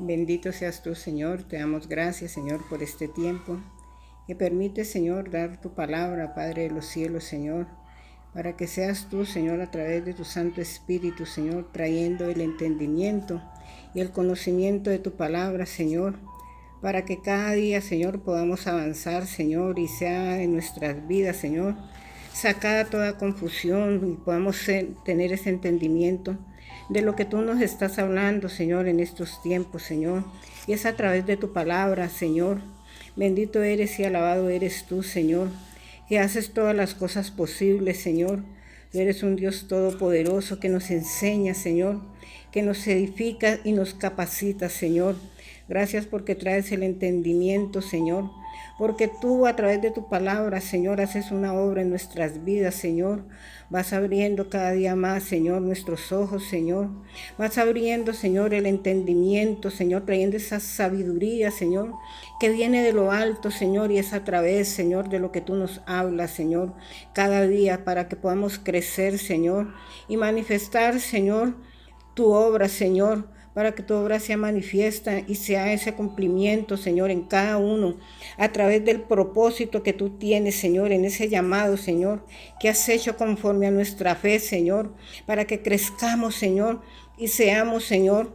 Bendito seas tú, Señor. Te damos gracias, Señor, por este tiempo que permite, Señor, dar tu palabra, Padre de los cielos, Señor, para que seas tú, Señor, a través de tu Santo Espíritu, Señor, trayendo el entendimiento y el conocimiento de tu palabra, Señor, para que cada día, Señor, podamos avanzar, Señor, y sea en nuestras vidas, Señor, sacada toda confusión y podamos tener ese entendimiento de lo que tú nos estás hablando, Señor, en estos tiempos, Señor. Y es a través de tu palabra, Señor. Bendito eres y alabado eres tú, Señor, que haces todas las cosas posibles, Señor. Tú eres un Dios todopoderoso que nos enseña, Señor, que nos edifica y nos capacita, Señor. Gracias porque traes el entendimiento, Señor, porque tú a través de tu palabra, Señor, haces una obra en nuestras vidas, Señor. Vas abriendo cada día más, Señor, nuestros ojos, Señor. Vas abriendo, Señor, el entendimiento, Señor, trayendo esa sabiduría, Señor, que viene de lo alto, Señor, y es a través, Señor, de lo que tú nos hablas, Señor, cada día para que podamos crecer, Señor, y manifestar, Señor, tu obra, Señor, para que tu obra sea manifiesta y sea ese cumplimiento, Señor, en cada uno, a través del propósito que tú tienes, Señor, en ese llamado, Señor, que has hecho conforme a nuestra fe, Señor, para que crezcamos, Señor, y seamos, Señor,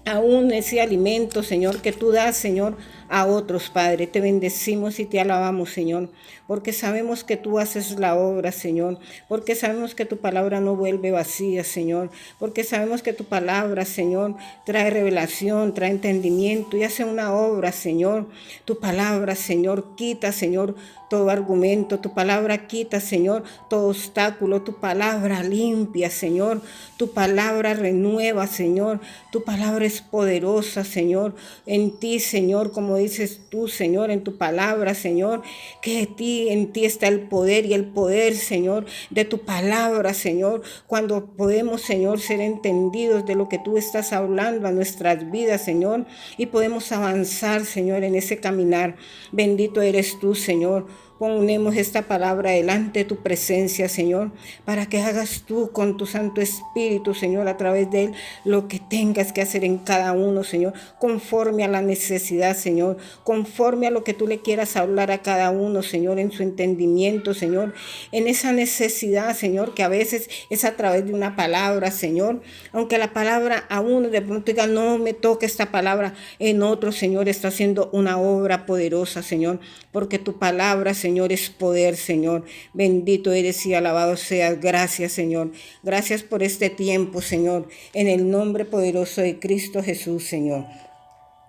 aún ese alimento, Señor, que tú das, Señor, a otros, Padre. Te bendecimos y te alabamos, Señor, porque sabemos que tú haces la obra, Señor, porque sabemos que tu palabra no vuelve vacía, Señor, porque sabemos que tu palabra, Señor, trae revelación, trae entendimiento y hace una obra, Señor. Tu palabra, Señor, quita, Señor, todo argumento, tu palabra quita, Señor, todo obstáculo, tu palabra limpia, Señor, tu palabra renueva, Señor, tu palabra es poderosa, Señor, en ti, Señor, como dices tú, Señor, en tu palabra, Señor, que en ti está el poder y el poder, Señor, de tu palabra, Señor, cuando podemos, Señor, ser entendidos de lo que tú estás hablando a nuestras vidas, Señor, y podemos avanzar, Señor, en ese caminar. Bendito eres tú, Señor. Ponemos esta palabra delante de tu presencia, Señor, para que hagas tú con tu Santo Espíritu, Señor, a través de él, lo que tengas que hacer en cada uno, Señor, conforme a la necesidad, Señor, conforme a lo que tú le quieras hablar a cada uno, Señor, en su entendimiento, Señor, en esa necesidad, Señor, que a veces es a través de una palabra, Señor, aunque la palabra a uno de pronto diga, no me toque esta palabra, en otro, Señor, está haciendo una obra poderosa, Señor, porque tu palabra, Señor, es poder, Señor. Bendito eres y alabado seas. Gracias, Señor. Gracias por este tiempo, Señor. En el nombre poderoso de Cristo Jesús, Señor.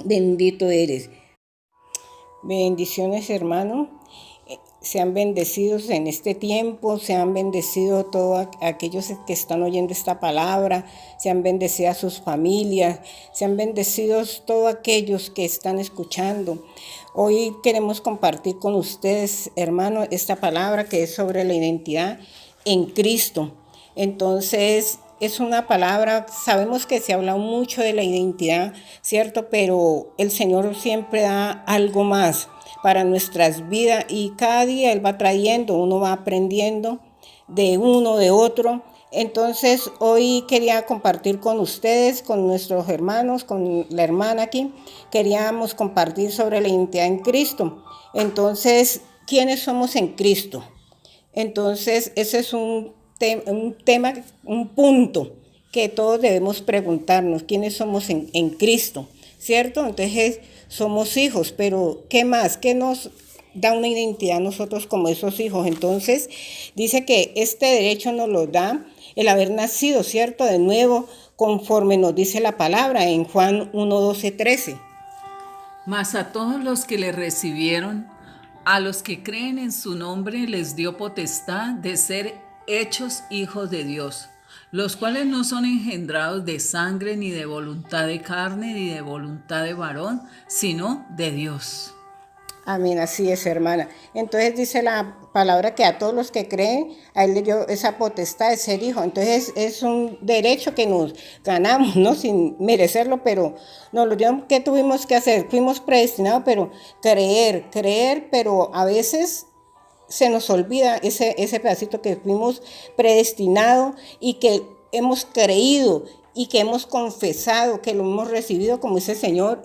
Bendito eres. Bendiciones, hermano. Sean bendecidos en este tiempo, sean bendecidos todos aquellos que están oyendo esta palabra, sean bendecidas sus familias, sean bendecidos todos aquellos que están escuchando. Hoy queremos compartir con ustedes, hermanos, esta palabra que es sobre la identidad en Cristo. Entonces, es una palabra, sabemos que se habla mucho de la identidad, ¿cierto? Pero el Señor siempre da algo más para nuestras vidas y cada día Él va trayendo, uno va aprendiendo de uno, de otro. Entonces hoy quería compartir con ustedes, con nuestros hermanos, con la hermana aquí, queríamos compartir sobre la identidad en Cristo. Entonces, ¿quiénes somos en Cristo? Entonces, ese es un tema, un punto que todos debemos preguntarnos, ¿quiénes somos en Cristo? ¿Cierto? Entonces, somos hijos, pero ¿qué más? ¿Qué nos da una identidad a nosotros como esos hijos? Entonces, dice que este derecho nos lo da el haber nacido, ¿cierto? De nuevo, conforme nos dice la palabra en Juan 1, 12, 13. Mas a todos los que le recibieron, a los que creen en su nombre, les dio potestad de ser hechos hijos de Dios, los cuales no son engendrados de sangre, ni de voluntad de carne, ni de voluntad de varón, sino de Dios. Amén, así es, hermana. Entonces dice la palabra que a todos los que creen, a Él le dio esa potestad de ser hijo. Entonces es un derecho que nos ganamos, ¿no? Sin merecerlo, pero nos lo dio. ¿Qué tuvimos que hacer? Fuimos predestinados, pero creer, pero a veces se nos olvida ese pedacito que fuimos predestinados y que hemos creído y que hemos confesado, que lo hemos recibido como ese Señor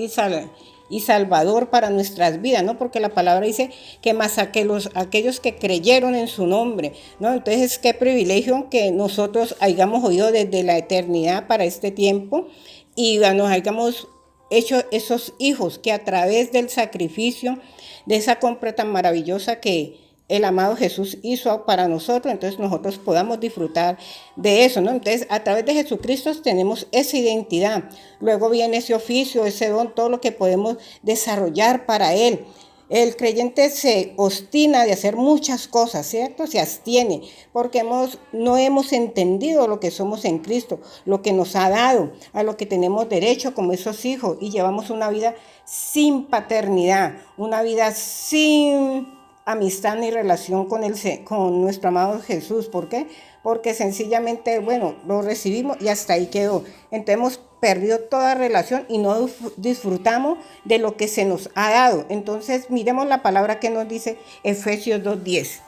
y Salvador para nuestras vidas, ¿no? Porque la palabra dice que más aquellos que creyeron en su nombre, ¿no? Entonces, qué privilegio que nosotros hayamos oído desde la eternidad para este tiempo y nos hayamos hecho esos hijos que a través del sacrificio, de esa compra tan maravillosa que el amado Jesús hizo para nosotros, entonces nosotros podamos disfrutar de eso, ¿no? Entonces, a través de Jesucristo tenemos esa identidad. Luego viene ese oficio, ese don, todo lo que podemos desarrollar para Él. El creyente se obstina de hacer muchas cosas, ¿cierto? Se abstiene, porque no hemos entendido lo que somos en Cristo, lo que nos ha dado, a lo que tenemos derecho como esos hijos, y llevamos una vida sin paternidad, una vida sin amistad ni relación con nuestro amado Jesús. ¿Por qué? Porque sencillamente, bueno, lo recibimos y hasta ahí quedó. Entonces hemos perdido toda relación y no disfrutamos de lo que se nos ha dado. Entonces miremos la palabra que nos dice Efesios 2:10.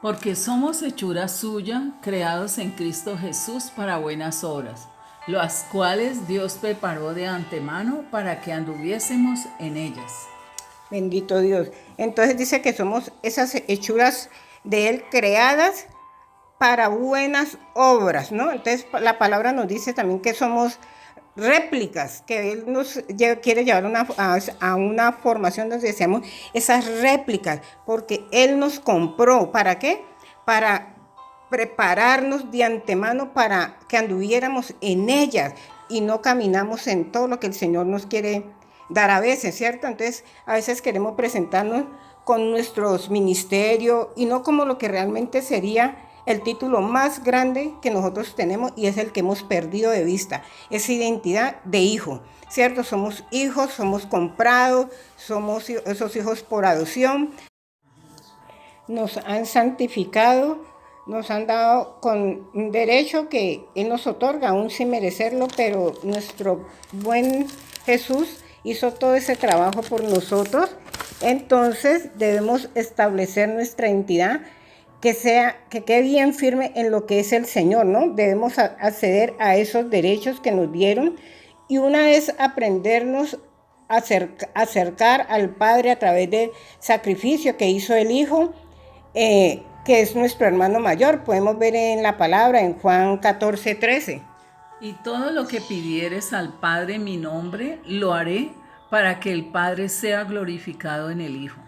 Porque somos hechura suya, creados en Cristo Jesús para buenas obras, las cuales Dios preparó de antemano para que anduviésemos en ellas. Bendito Dios. Entonces dice que somos esas hechuras de Él creadas para buenas obras, ¿no? Entonces la palabra nos dice también que somos réplicas, que Él nos quiere llevar a una formación donde deseamos esas réplicas, porque Él nos compró. ¿Para qué? Para prepararnos de antemano para que anduviéramos en ellas y no caminamos en todo lo que el Señor nos quiere dar a veces, ¿cierto? Entonces, a veces queremos presentarnos con nuestros ministerios y no como lo que realmente sería el título más grande que nosotros tenemos, y es el que hemos perdido de vista, esa identidad de hijo, ¿cierto? Somos hijos, somos comprados, somos esos hijos por adopción. Nos han santificado, nos han dado con un derecho que Él nos otorga, aún sin merecerlo, pero nuestro buen Jesús hizo todo ese trabajo por nosotros. Entonces debemos establecer nuestra identidad, que quede bien firme en lo que es el Señor, ¿no? Debemos acceder a esos derechos que nos dieron, y una vez aprendernos a acercar al Padre a través del sacrificio que hizo el Hijo, que es nuestro hermano mayor. Podemos ver en la palabra en Juan 14:13. Y todo lo que pidieres al Padre en mi nombre, lo haré para que el Padre sea glorificado en el Hijo.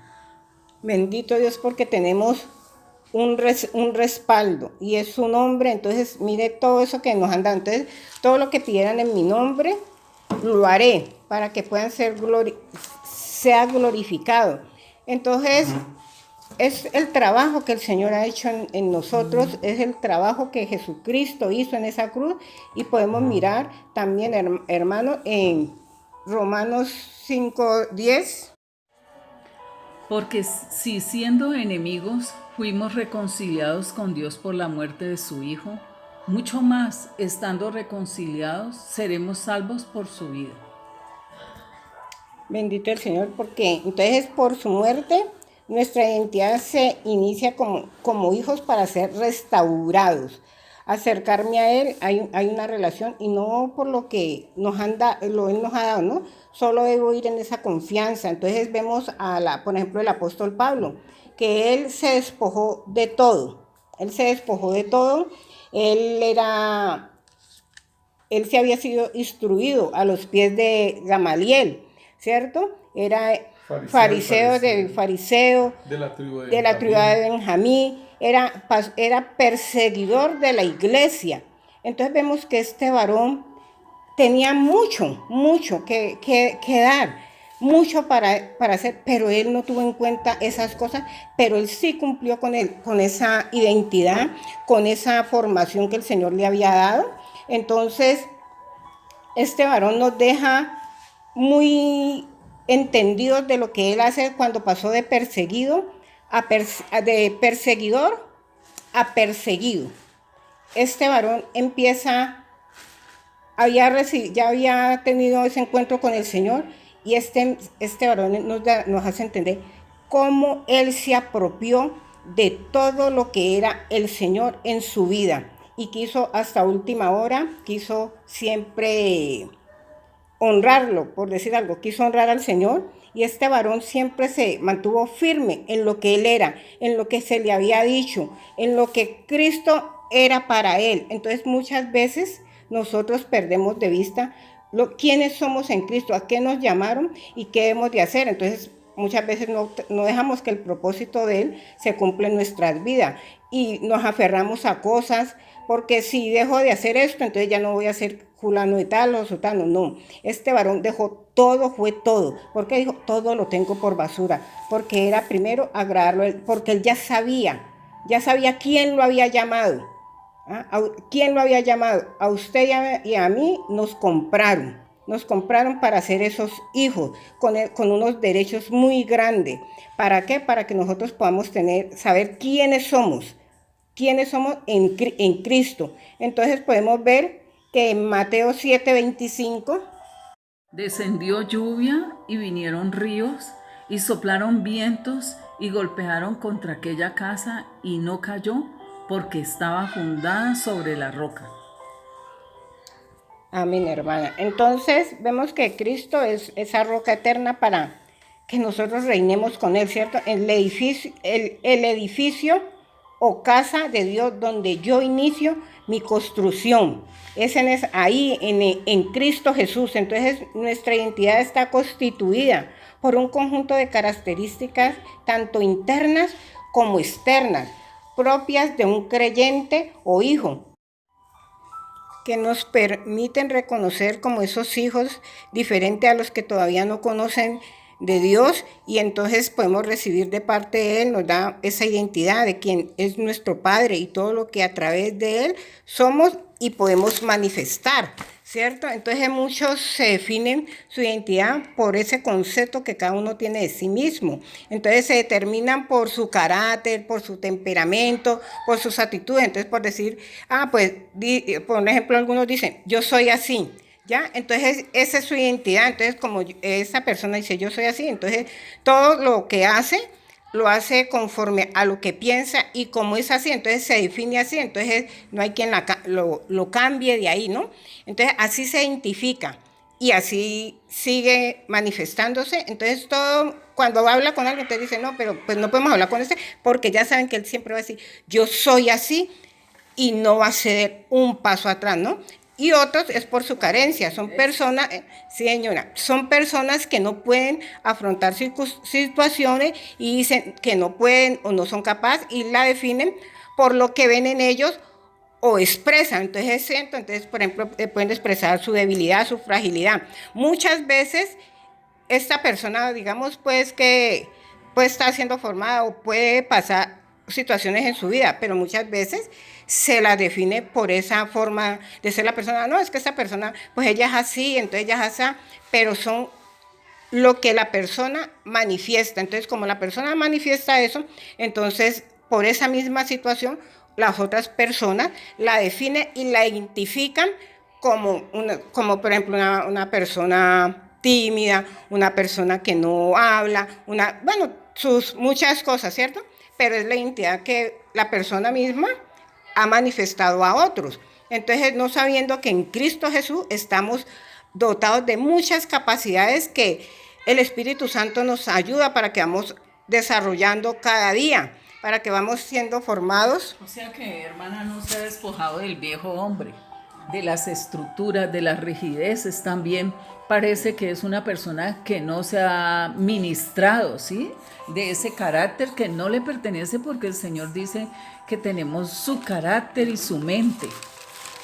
Bendito Dios, porque tenemos un respaldo y es su nombre. Entonces mire todo eso que nos han dado. Entonces todo lo que pidieran en mi nombre lo haré para que puedan sea glorificado. Entonces es el trabajo que el Señor ha hecho en nosotros, es el trabajo que Jesucristo hizo en esa cruz, y podemos mirar también, hermano, en Romanos 5:10. Porque si siendo enemigos fuimos reconciliados con Dios por la muerte de su Hijo, mucho más, estando reconciliados, seremos salvos por su vida. Bendito el Señor, porque entonces por su muerte nuestra identidad se inicia como hijos para ser restaurados. Acercarme a Él, hay una relación, y no por lo que Él nos ha dado, ¿no? Solo debo ir en esa confianza. Entonces vemos por ejemplo, el apóstol Pablo, que él se despojó de todo. Él se despojó de todo. Él se había sido instruido a los pies de Gamaliel, ¿cierto? Era fariseo de la tribu de Benjamín, era perseguidor de la iglesia. Entonces vemos que este varón tenía mucho que dar, mucho para hacer, pero él no tuvo en cuenta esas cosas, pero él sí cumplió con esa identidad, con esa formación que el Señor le había dado. Entonces, este varón nos deja muy entendidos de lo que él hace cuando pasó de perseguidor a perseguido. Este varón ya había tenido ese encuentro con el Señor, y este varón nos hace entender cómo él se apropió de todo lo que era el Señor en su vida, y quiso hasta última hora, quiso siempre honrarlo, por decir algo, quiso honrar al Señor, y este varón siempre se mantuvo firme en lo que él era, en lo que se le había dicho, en lo que Cristo era para él. Entonces muchas veces nosotros perdemos de vista quiénes somos en Cristo, a qué nos llamaron y qué debemos de hacer. Entonces muchas veces no dejamos que el propósito de él se cumpla en nuestras vidas y nos aferramos a cosas, porque si dejo de hacer esto, entonces ya no voy a ser fulano de tal o sotano. No, este varón dejó todo, fue todo. ¿Por qué dijo? Todo lo tengo por basura. Porque era primero agradarlo, porque él ya sabía quién lo había llamado. ¿Quién lo había llamado? A usted y a mí nos compraron. Nos compraron para ser esos hijos, con unos derechos muy grandes. ¿Para qué? Para que nosotros podamos saber quiénes somos en Cristo. Entonces podemos ver que en Mateo 7:25 descendió lluvia y vinieron ríos y soplaron vientos y golpearon contra aquella casa y no cayó porque estaba fundada sobre la roca. Amén, hermana. Entonces vemos que Cristo es esa roca eterna para que nosotros reinemos con él, ¿cierto? El edificio o casa de Dios donde yo inicio mi construcción. Es ahí en Cristo Jesús. Entonces nuestra identidad está constituida por un conjunto de características tanto internas como externas, propias de un creyente o hijo, que nos permiten reconocer como esos hijos diferentes a los que todavía no conocen de Dios, y entonces podemos recibir de parte de Él, nos da esa identidad de quien es nuestro Padre y todo lo que a través de Él somos y podemos manifestar, ¿cierto? Entonces muchos se definen su identidad por ese concepto que cada uno tiene de sí mismo. Entonces se determinan por su carácter, por su temperamento, por sus actitudes. Entonces por decir, por ejemplo, algunos dicen, yo soy así. ¿Ya? Entonces esa es su identidad. Entonces como esa persona dice yo soy así, entonces todo lo que hace lo hace conforme a lo que piensa, y como es así, entonces se define así, entonces no hay quien lo cambie de ahí, ¿no? Entonces así se identifica y así sigue manifestándose. Entonces todo, cuando habla con alguien te dice no, pero pues no podemos hablar con este porque ya saben que él siempre va a decir yo soy así y no va a ceder un paso atrás, ¿no? Y otros es por su carencia, son personas, sí señora, son personas que no pueden afrontar situaciones y dicen que no pueden o no son capaces y la definen por lo que ven en ellos o expresan. Entonces, por ejemplo, pueden expresar su debilidad, su fragilidad. Muchas veces esta persona, digamos, pues que puede estar siendo formada o puede pasar situaciones en su vida, pero muchas veces se la define por esa forma de ser la persona. No, es que esta persona, pues ella es así, entonces ella es así, pero son lo que la persona manifiesta. Entonces, como la persona manifiesta eso, entonces por esa misma situación, las otras personas la definen y la identifican como por ejemplo, una persona tímida, una persona que no habla, sus muchas cosas, ¿cierto? Pero es la identidad que la persona misma ha manifestado a otros. Entonces, no sabiendo que en Cristo Jesús estamos dotados de muchas capacidades que el Espíritu Santo nos ayuda para que vamos desarrollando cada día, para que vamos siendo formados. O sea que, hermana, no se ha despojado del viejo hombre, de las estructuras, de las rigideces también. Parece que es una persona que no se ha ministrado, ¿sí? De ese carácter que no le pertenece, porque el Señor dice que tenemos su carácter y su mente.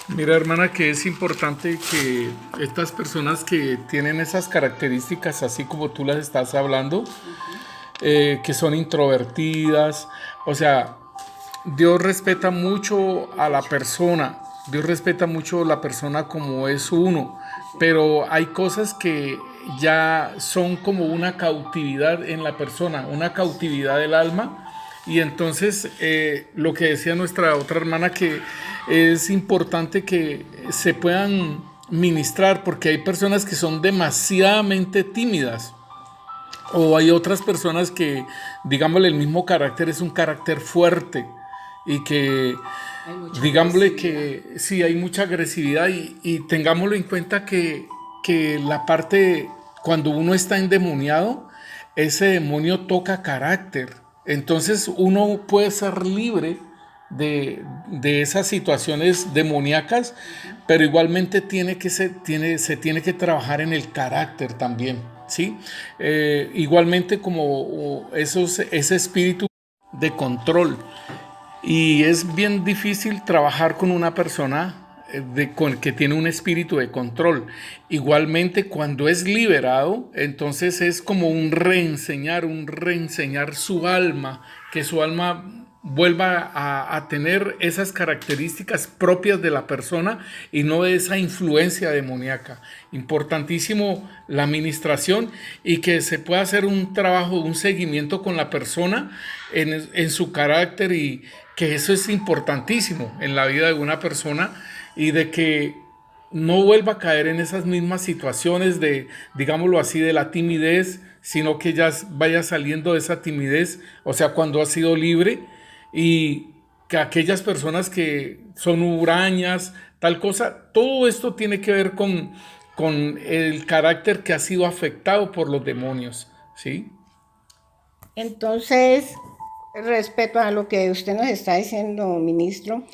Mira, hermana, que es importante que estas personas que tienen esas características, así como tú las estás hablando, que son introvertidas, o sea, Dios respeta mucho a la persona, Dios respeta mucho a la persona como es uno, pero hay cosas que ya son como una cautividad en la persona, una cautividad del alma. Y entonces lo que decía nuestra otra hermana, que es importante que se puedan ministrar, porque hay personas que son demasiadamente tímidas, o hay otras personas que, digámosle, el mismo carácter es un carácter fuerte y que Hay mucha Digámosle agresividad. que sí, hay mucha agresividad y tengámoslo en cuenta que la parte, cuando uno está endemoniado, ese demonio toca carácter. Entonces uno puede ser libre de esas situaciones demoníacas, pero igualmente se tiene que trabajar en el carácter también, ¿sí? Igualmente como ese espíritu de control. Y es bien difícil trabajar con una persona que tiene un espíritu de control. Igualmente, cuando es liberado, entonces es como un reenseñar su alma, que su alma vuelva a tener esas características propias de la persona y no de esa influencia demoníaca. Importantísimo la administración y que se pueda hacer un trabajo, un seguimiento con la persona en su carácter, y que eso es importantísimo en la vida de una persona, y de que no vuelva a caer en esas mismas situaciones de, digámoslo así, de la timidez, sino que ya vaya saliendo de esa timidez, o sea, cuando ha sido libre, y que aquellas personas que son hurañas, tal cosa, todo esto tiene que ver con el carácter que ha sido afectado por los demonios, ¿sí? Entonces, respecto a lo que usted nos está diciendo, ministro,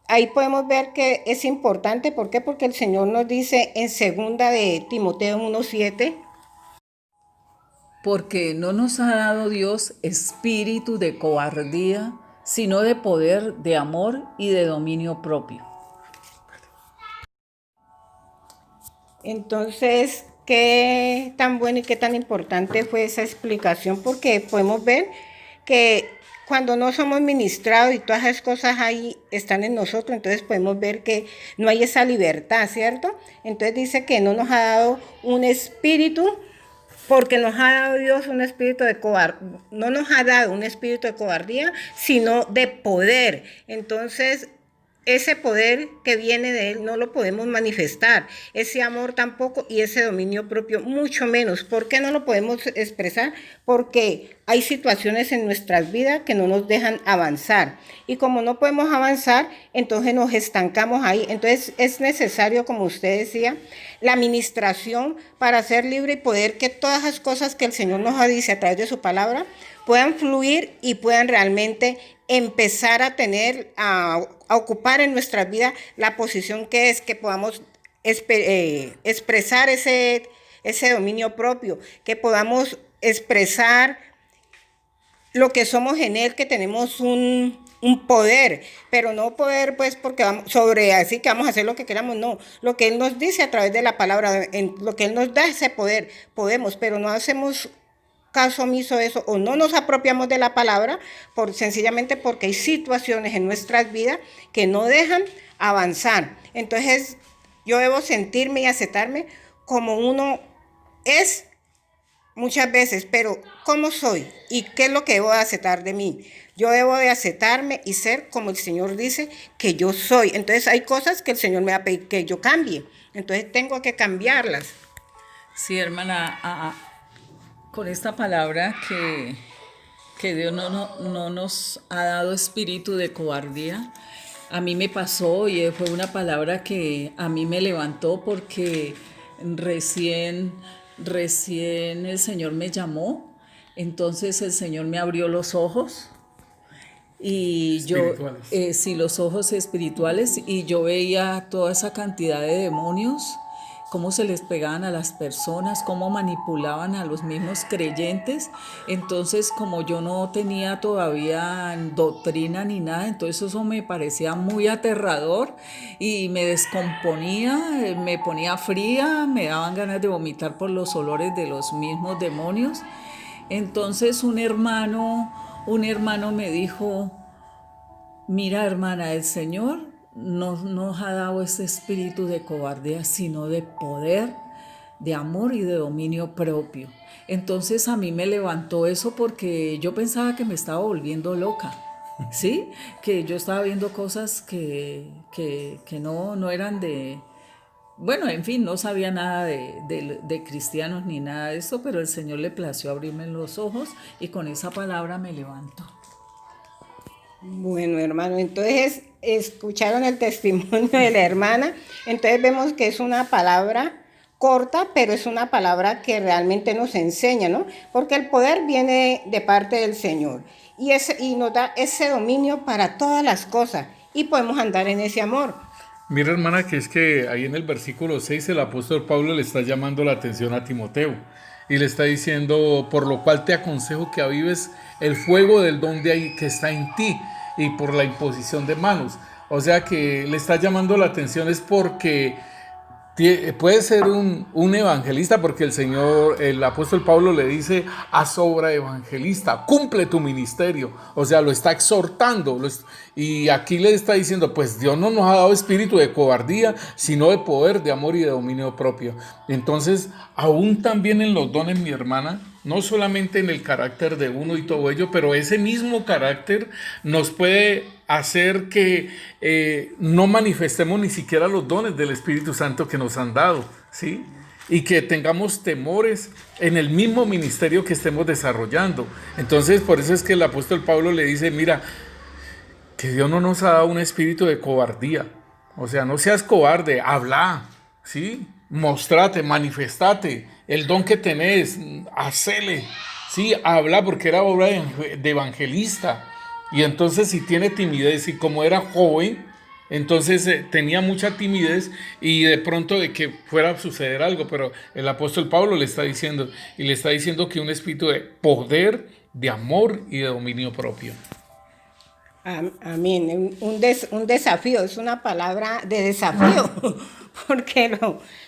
ahí podemos ver que es importante. ¿Por qué? Porque el Señor nos dice en segunda de Timoteo 1:7. Porque no nos ha dado Dios espíritu de cobardía, sino de poder, de amor y de dominio propio. Entonces, qué tan bueno y qué tan importante fue esa explicación, porque podemos ver que cuando no somos ministrados y todas esas cosas ahí están en nosotros, entonces podemos ver que no hay esa libertad, ¿cierto? Entonces dice que no nos ha dado un espíritu, porque nos ha dado Dios un espíritu de cobardía, no nos ha dado un espíritu de cobardía, sino de poder. Entonces, ese poder que viene de Él no lo podemos manifestar, ese amor tampoco, y ese dominio propio mucho menos. ¿Por qué no lo podemos expresar? Porque hay situaciones en nuestras vidas que no nos dejan avanzar, y como no podemos avanzar, entonces nos estancamos ahí. Entonces es necesario, como usted decía, la administración para ser libre y poder que todas las cosas que el Señor nos dice a través de su palabra puedan fluir y puedan realmente empezar a tener, a ocupar en nuestra vida la posición que es, que podamos expresar ese dominio propio, que podamos expresar lo que somos en Él, que tenemos un poder, pero no poder pues porque vamos sobre así que vamos a hacer lo que queramos, no, lo que Él nos dice a través de la palabra, en lo que Él nos da ese poder, podemos, pero no hacemos caso omiso de eso, o no nos apropiamos de la palabra, sencillamente porque hay situaciones en nuestras vidas que no dejan avanzar. Entonces yo debo sentirme y aceptarme como uno es muchas veces, pero ¿cómo soy? ¿Y qué es lo que debo de aceptar de mí? Yo debo de aceptarme y ser como el Señor dice que yo soy. Entonces hay cosas que el Señor me va a pedir que yo cambie. Entonces tengo que cambiarlas. Sí, hermana, con esta palabra que Dios no nos ha dado espíritu de cobardía, a mí me pasó y fue una palabra que a mí me levantó porque recién el Señor me llamó, entonces el Señor me abrió los ojos y yo, Espirituales. sí, los ojos espirituales, y yo veía toda esa cantidad de demonios, cómo se les pegaban a las personas, cómo manipulaban a los mismos creyentes. Entonces, como yo no tenía todavía doctrina ni nada, entonces eso me parecía muy aterrador y me descomponía, me ponía fría, me daban ganas de vomitar por los olores de los mismos demonios. Entonces un hermano me dijo: mira, hermana, el Señor no nos ha dado ese espíritu de cobardía, sino de poder, de amor y de dominio propio. Entonces a mí me levantó eso porque yo pensaba que me estaba volviendo loca, ¿sí? Que yo estaba viendo cosas que no eran de... Bueno, en fin, no sabía nada de cristianos ni nada de eso, pero el Señor le plació abrirme los ojos y con esa palabra me levantó. Bueno, hermano, entonces escucharon el testimonio de la hermana, entonces vemos que es una palabra corta, pero es una palabra que realmente nos enseña, ¿no? Porque el poder viene de parte del Señor y nos da ese dominio para todas las cosas y podemos andar en ese amor. Mira, hermana, que es que ahí en el versículo 6 el apóstol Pablo le está llamando la atención a Timoteo y le está diciendo: por lo cual te aconsejo que avives el fuego del don de ahí que está en ti y por la imposición de manos. O sea que le está llamando la atención es porque puede ser un evangelista, porque el apóstol Pablo le dice: haz obra evangelista, cumple tu ministerio. O sea, lo está exhortando. Y aquí le está diciendo: pues Dios no nos ha dado espíritu de cobardía, sino de poder, de amor y de dominio propio. Entonces, aún también en los dones, mi hermana, no solamente en el carácter de uno y todo ello, pero ese mismo carácter nos puede hacer que no manifestemos ni siquiera los dones del Espíritu Santo que nos han dado, ¿sí? Y que tengamos temores en el mismo ministerio que estemos desarrollando. Entonces, por eso es que el apóstol Pablo le dice: mira, que Dios no nos ha dado un espíritu de cobardía. O sea, no seas cobarde, habla, ¿sí? Mostrate, manifestate, el don que tenés, hacele, ¿sí? Habla, porque era obra de evangelista. Y entonces, si tiene timidez, y como era joven, entonces tenía mucha timidez y de pronto de que fuera a suceder algo, pero el apóstol Pablo le está diciendo que un espíritu de poder, de amor y de dominio propio. Amén. Un desafío, es una palabra de desafío, porque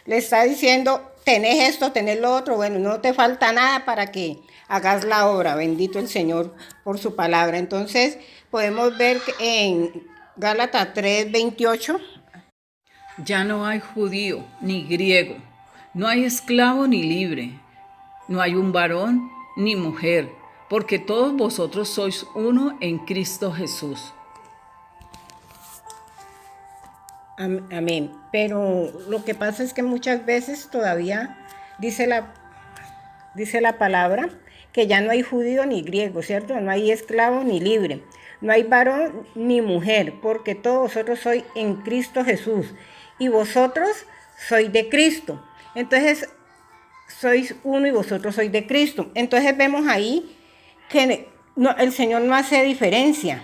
le está diciendo: tenés esto, tenés lo otro, bueno, no te falta nada para que hagas la obra. Bendito el Señor por su palabra. Entonces, podemos ver que en Gálatas 3:28. Ya no hay judío ni griego, no hay esclavo ni libre, no hay un varón ni mujer, porque todos vosotros sois uno en Cristo Jesús. Amén. Pero lo que pasa es que muchas veces todavía dice la palabra que ya no hay judío ni griego, ¿cierto? No hay esclavo ni libre, no hay varón ni mujer, porque todos vosotros sois en Cristo Jesús y vosotros sois de Cristo. Entonces, sois uno y vosotros sois de Cristo. Entonces vemos ahí que el Señor no hace diferencia.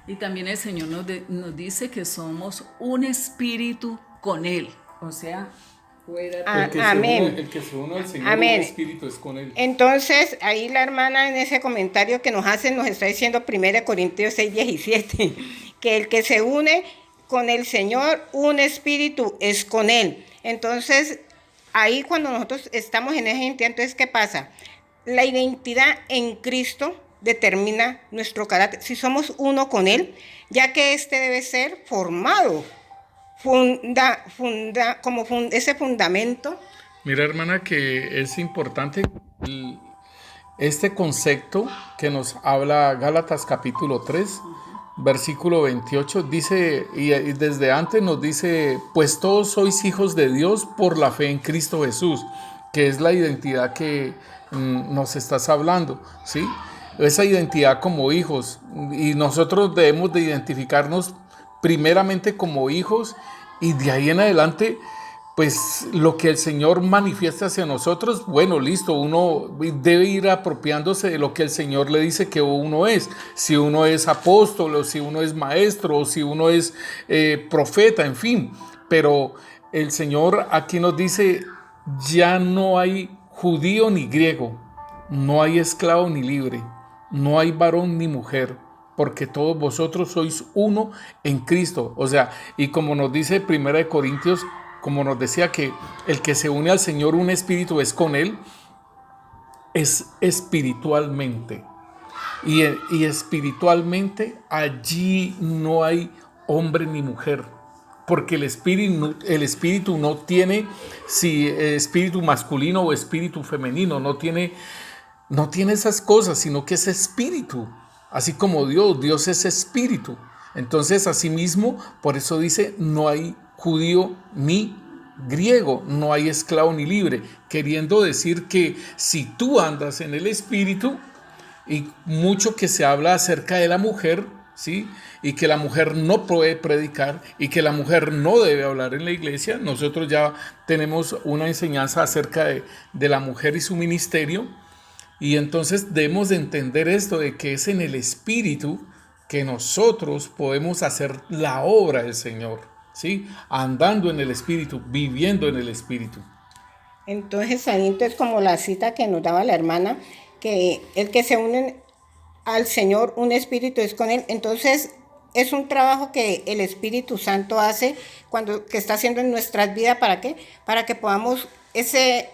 Y también el Señor nos dice que somos un espíritu con Él. O sea, amén. El que se une al Señor, amén. El espíritu es con Él. Entonces, ahí la hermana en ese comentario que nos hace, nos está diciendo 1 Corintios 6:17, que el que se une con el Señor, un espíritu es con Él. Entonces, ahí cuando nosotros estamos en esa identidad, entonces, ¿qué pasa? La identidad en Cristo determina nuestro carácter. Si somos uno con Él, ya que este debe ser formado, ese fundamento. Mira, hermana, que es importante este concepto que nos habla Gálatas capítulo 3, versículo 28, dice, y desde antes nos dice: pues todos sois hijos de Dios por la fe en Cristo Jesús, que es la identidad que nos estás hablando, ¿sí? Esa identidad como hijos, y nosotros debemos de identificarnos primeramente como hijos, y de ahí en adelante, pues lo que el Señor manifiesta hacia nosotros, bueno, listo, uno debe ir apropiándose de lo que el Señor le dice que uno es. Si uno es apóstol, o si uno es maestro, o si uno es profeta, en fin. Pero el Señor aquí nos dice: ya no hay judío ni griego, no hay esclavo ni libre, no hay varón ni mujer, porque todos vosotros sois uno en Cristo. O sea, y como nos dice 1 Corintios, como nos decía, que el que se une al Señor, un espíritu es con Él, es espiritualmente. Y espiritualmente allí no hay hombre ni mujer, porque el espíritu no tiene si espíritu masculino o espíritu femenino, no tiene esas cosas, sino que es espíritu. Así como Dios es espíritu. Entonces, asimismo, por eso dice: no hay judío ni griego, no hay esclavo ni libre, queriendo decir que si tú andas en el espíritu, y mucho que se habla acerca de la mujer, ¿sí? Y que la mujer no puede predicar y que la mujer no debe hablar en la iglesia. Nosotros ya tenemos una enseñanza acerca de la mujer y su ministerio, y entonces debemos de entender esto, de que es en el Espíritu que nosotros podemos hacer la obra del Señor, ¿sí? Andando en el Espíritu, viviendo en el Espíritu. Entonces ahí como la cita que nos daba la hermana, que el que se une al Señor, un espíritu es con Él. Entonces es un trabajo que el Espíritu Santo hace que está haciendo en nuestras vidas. ¿Para qué? Para que podamos ese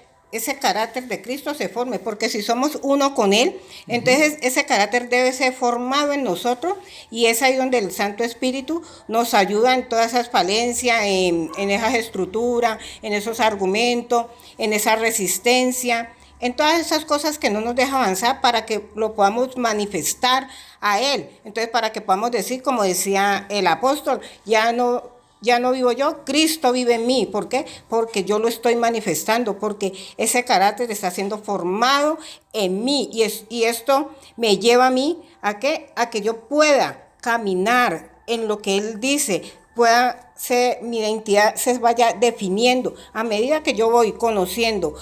carácter de Cristo se forme, porque si somos uno con Él, entonces ese carácter debe ser formado en nosotros, y es ahí donde el Santo Espíritu nos ayuda en todas esas falencias, en esas estructuras, en esos argumentos, en esa resistencia, en todas esas cosas que no nos deja avanzar, para que lo podamos manifestar a Él. Entonces, para que podamos decir, como decía el apóstol, ya no vivo yo, Cristo vive en mí. ¿Por qué? Porque yo lo estoy manifestando, porque ese carácter está siendo formado en mí, y esto me lleva a mí ¿a qué? A que yo pueda caminar en lo que Él dice, pueda ser, mi identidad se vaya definiendo a medida que yo voy conociendo.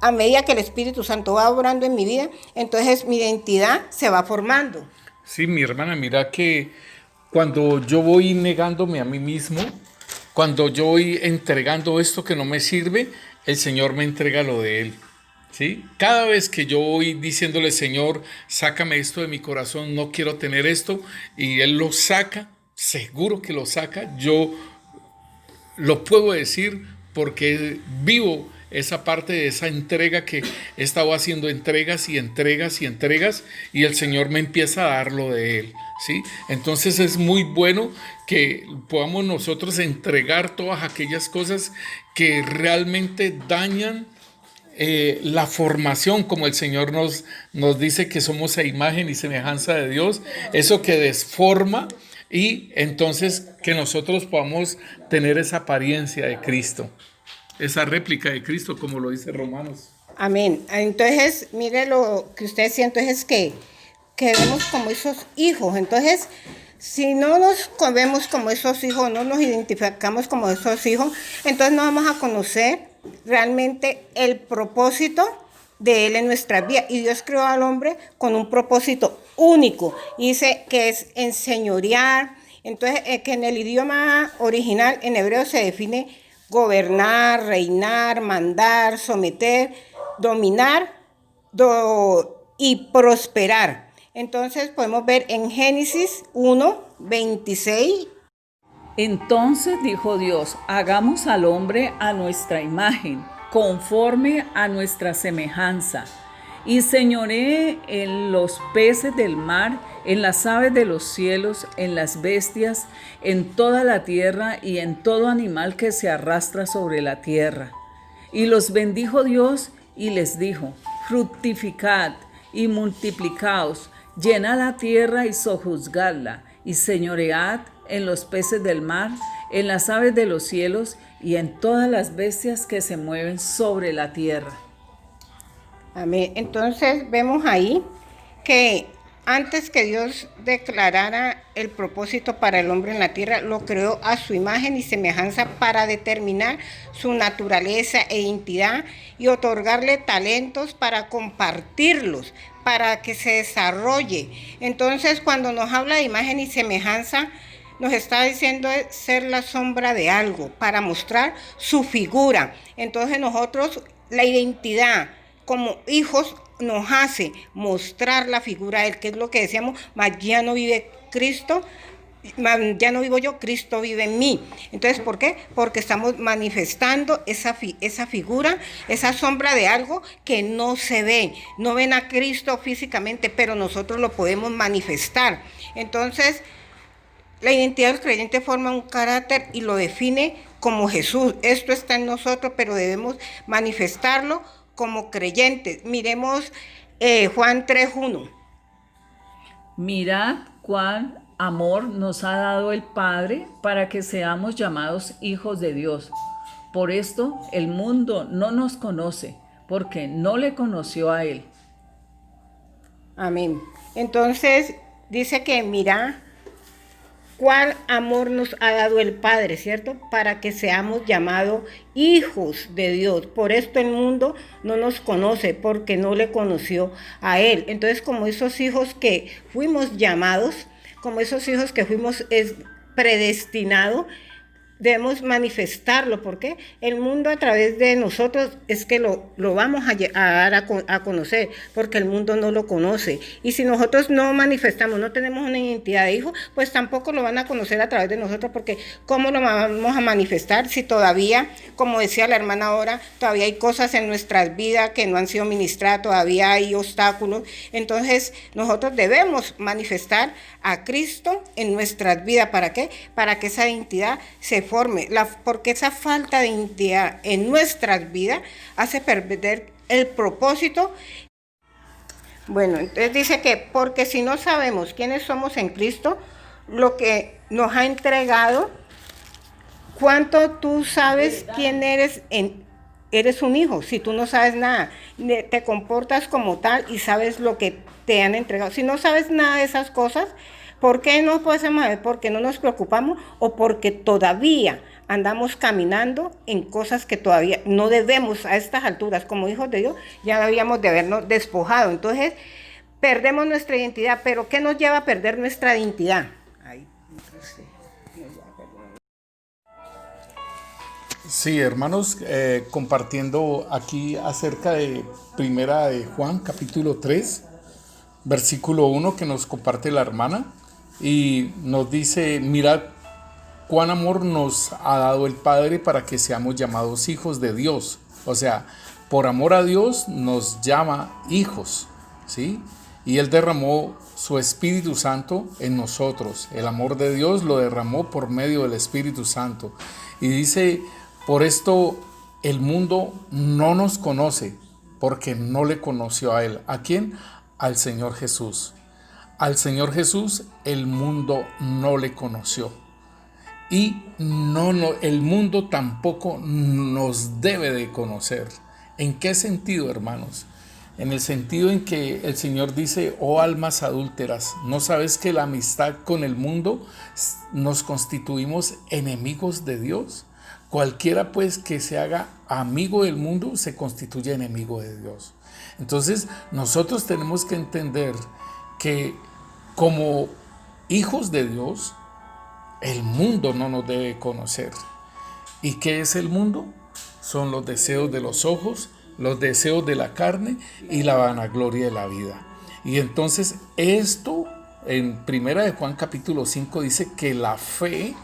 A medida que el Espíritu Santo va obrando en mi vida, entonces mi identidad se va formando. Sí, mi hermana, mira que cuando yo voy negándome a mí mismo, cuando yo voy entregando esto que no me sirve, el Señor me entrega lo de Él, ¿sí? Cada vez que yo voy diciéndole, Señor, sácame esto de mi corazón, no quiero tener esto, y Él lo saca, seguro que lo saca. Yo lo puedo decir porque vivo esa parte de esa entrega, que he estado haciendo entregas y entregas y entregas, y el Señor me empieza a dar lo de Él, ¿sí? Entonces es muy bueno que podamos nosotros entregar todas aquellas cosas que realmente dañan la formación, como el Señor nos dice que somos a imagen y semejanza de Dios, eso que desforma, y entonces que nosotros podamos tener esa apariencia de Cristo, esa réplica de Cristo, como lo dice Romanos. Amén. Entonces, mire lo que usted decía, entonces que vemos como esos hijos. Entonces, si no nos vemos como esos hijos, no nos identificamos como esos hijos, entonces no vamos a conocer realmente el propósito de Él en nuestra vida. Y Dios creó al hombre con un propósito único. Y dice que es enseñorear. Entonces, que en el idioma original, en hebreo, se define gobernar, reinar, mandar, someter, dominar y prosperar. Entonces podemos ver en Génesis 1:26. Entonces dijo Dios, hagamos al hombre a nuestra imagen, conforme a nuestra semejanza, y señoree en los peces del mar, en las aves de los cielos, en las bestias, en toda la tierra y en todo animal que se arrastra sobre la tierra. Y los bendijo Dios y les dijo, fructificad y multiplicaos, llenad la tierra y sojuzgadla, y señoread en los peces del mar, en las aves de los cielos y en todas las bestias que se mueven sobre la tierra. Amén. Entonces vemos ahí que antes que Dios declarara el propósito para el hombre en la tierra, lo creó a su imagen y semejanza para determinar su naturaleza e identidad y otorgarle talentos para compartirlos, para que se desarrolle. Entonces, cuando nos habla de imagen y semejanza, nos está diciendo ser la sombra de algo, para mostrar su figura. Entonces nosotros, la identidad como hijos nos hace mostrar la figura de Él, que es lo que decíamos, mas ya no vive Cristo, ya no vivo yo, Cristo vive en mí. Entonces, ¿por qué? Porque estamos manifestando esa figura, esa sombra de algo que no se ve. No ven a Cristo físicamente, pero nosotros lo podemos manifestar. Entonces, la identidad del creyente forma un carácter y lo define como Jesús. Esto está en nosotros, pero debemos manifestarlo como creyentes. Miremos Juan 3:1. Mirad cuán amor nos ha dado el Padre para que seamos llamados hijos de Dios. Por esto el mundo no nos conoce, porque no le conoció a Él. Amén. Entonces dice que mirad cuál amor nos ha dado el Padre, ¿cierto? Para que seamos llamados hijos de Dios. Por esto el mundo no nos conoce, porque no le conoció a Él. Entonces, como esos hijos que fuimos llamados, como esos hijos que fuimos predestinados, debemos manifestarlo, porque el mundo a través de nosotros es que lo vamos a dar a conocer, porque el mundo no lo conoce. Y si nosotros no manifestamos, no tenemos una identidad de hijo, pues tampoco lo van a conocer a través de nosotros, porque ¿cómo lo vamos a manifestar si todavía, como decía la hermana ahora, todavía hay cosas en nuestras vidas que no han sido ministradas, todavía hay obstáculos? Entonces nosotros debemos manifestar a Cristo en nuestras vidas. ¿Para qué? Para que esa identidad se forme, porque esa falta de identidad en nuestras vidas hace perder el propósito. Bueno, entonces dice que porque si no sabemos quiénes somos en Cristo, lo que nos ha entregado, ¿cuánto tú sabes quién eres eres un hijo? Si tú no sabes nada, te comportas como tal y sabes lo que te han entregado. Si no sabes nada de esas cosas, ¿por qué no podemos saber? ¿Porque no nos preocupamos o porque todavía andamos caminando en cosas que todavía no debemos a estas alturas? Como hijos de Dios ya debíamos de habernos despojado. Entonces perdemos nuestra identidad. ¿Pero qué nos lleva a perder nuestra identidad? Sí, hermanos, compartiendo aquí acerca de Primera de Juan, capítulo 3, versículo 1, que nos comparte la hermana, y nos dice: mirad cuán amor nos ha dado el Padre para que seamos llamados hijos de Dios. O sea, por amor a Dios nos llama hijos, ¿sí? Y Él derramó su Espíritu Santo en nosotros. El amor de Dios lo derramó por medio del Espíritu Santo. Y dice: por esto el mundo no nos conoce, porque no le conoció a Él. ¿A quién? Al Señor Jesús. Al Señor Jesús el mundo no le conoció. Y el mundo tampoco nos debe de conocer. ¿En qué sentido, hermanos? En el sentido en que el Señor dice: oh almas adúlteras, ¿no sabes que la amistad con el mundo nos constituimos enemigos de Dios? Cualquiera pues que se haga amigo del mundo se constituye enemigo de Dios. Entonces nosotros tenemos que entender que como hijos de Dios, el mundo no nos debe conocer. ¿Y qué es el mundo? Son los deseos de los ojos, los deseos de la carne y la vanagloria de la vida. Y entonces esto en Primera de Juan capítulo 5 dice que la fe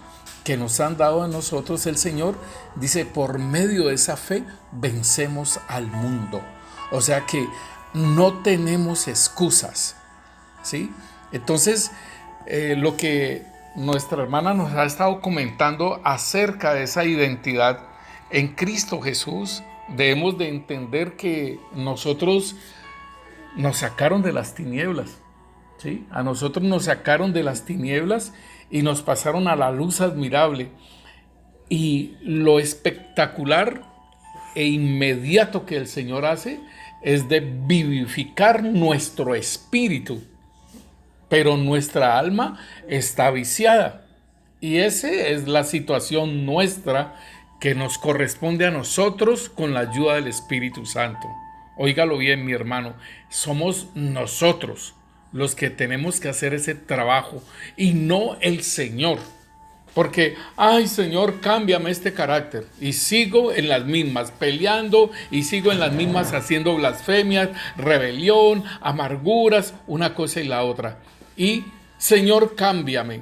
que nos han dado a nosotros el Señor, dice, por medio de esa fe vencemos al mundo. O sea que no tenemos excusas, ¿sí? Entonces, lo que nuestra hermana nos ha estado comentando acerca de esa identidad en Cristo Jesús, debemos de entender que nosotros nos sacaron de las tinieblas, ¿sí? A nosotros nos sacaron de las tinieblas y nos pasaron a la luz admirable. Y lo espectacular e inmediato que el Señor hace es de vivificar nuestro espíritu, pero nuestra alma está viciada. Y esa es la situación nuestra que nos corresponde a nosotros con la ayuda del Espíritu Santo. Óigalo bien, mi hermano, somos nosotros los que tenemos que hacer ese trabajo y no el Señor. Porque, ay Señor, cámbiame este carácter. Y sigo en las mismas, peleando, y sigo en las mismas haciendo blasfemias, rebelión, amarguras, una cosa y la otra. Y, Señor, cámbiame.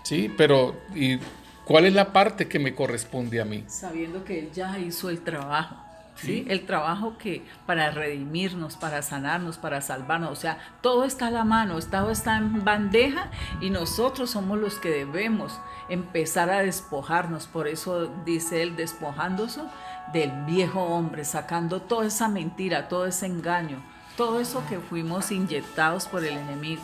Sí, pero ¿y cuál es la parte que me corresponde a mí? Sabiendo que Él ya hizo el trabajo. ¿Sí? El trabajo que para redimirnos, para sanarnos, para salvarnos, o sea, todo está a la mano, todo está en bandeja y nosotros somos los que debemos empezar a despojarnos. Por eso dice él, despojándose del viejo hombre, sacando toda esa mentira, todo ese engaño, todo eso que fuimos inyectados por el enemigo.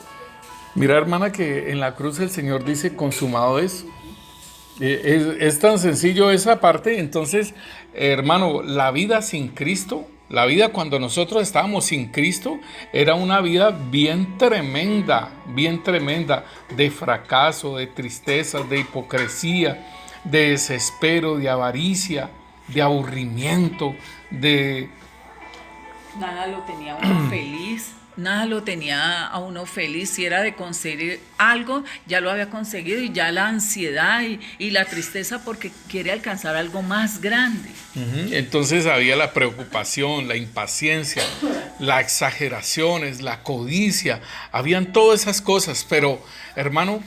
Mira, hermana, que en la cruz el Señor dice: consumado es. Es tan sencillo esa parte. Entonces, hermano, la vida sin Cristo, La vida cuando nosotros estábamos sin Cristo era una vida bien tremenda, de fracaso, de tristeza, de hipocresía, de desespero, de avaricia, de aburrimiento, de... Nada lo tenía uno feliz, nada lo tenía a uno feliz. Si era de conseguir algo, ya lo había conseguido, y ya la ansiedad y la tristeza porque quiere alcanzar algo más grande. Entonces había la preocupación, la impaciencia, las exageraciones, la codicia, habían todas esas cosas, pero hermano,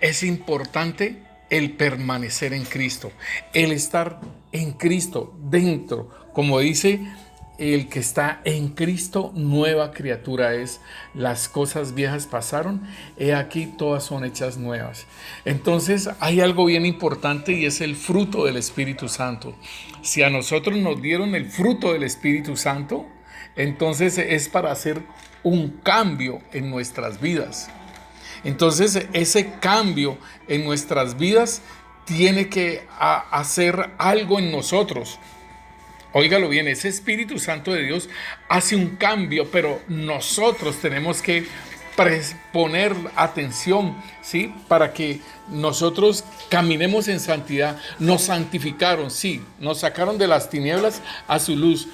es importante el permanecer en Cristo, el estar en Cristo dentro, como dice: el que está en Cristo, nueva criatura es. Las cosas viejas pasaron, he aquí todas son hechas nuevas. Entonces hay algo bien importante, y es el fruto del Espíritu Santo. Si a nosotros nos dieron el fruto del Espíritu Santo, entonces es para hacer un cambio en nuestras vidas. Entonces ese cambio en nuestras vidas tiene que hacer algo en nosotros. Óigalo bien, ese Espíritu Santo de Dios hace un cambio, pero nosotros tenemos que poner atención, ¿sí? Para que nosotros caminemos en santidad. Nos santificaron, sí, nos sacaron de las tinieblas a su luz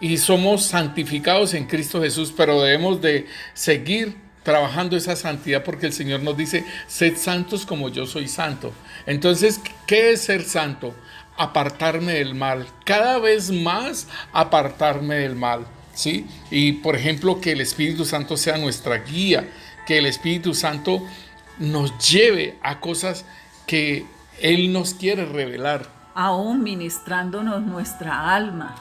y somos santificados en Cristo Jesús, pero debemos de seguir trabajando esa santidad, porque el Señor nos dice: sed santos como yo soy santo. Entonces, ¿qué es ser santo? Apartarme del mal, cada vez más apartarme del mal, ¿sí? Y por ejemplo, que el Espíritu Santo sea nuestra guía, que el Espíritu Santo nos lleve a cosas que Él nos quiere revelar. Aún ministrándonos nuestra alma,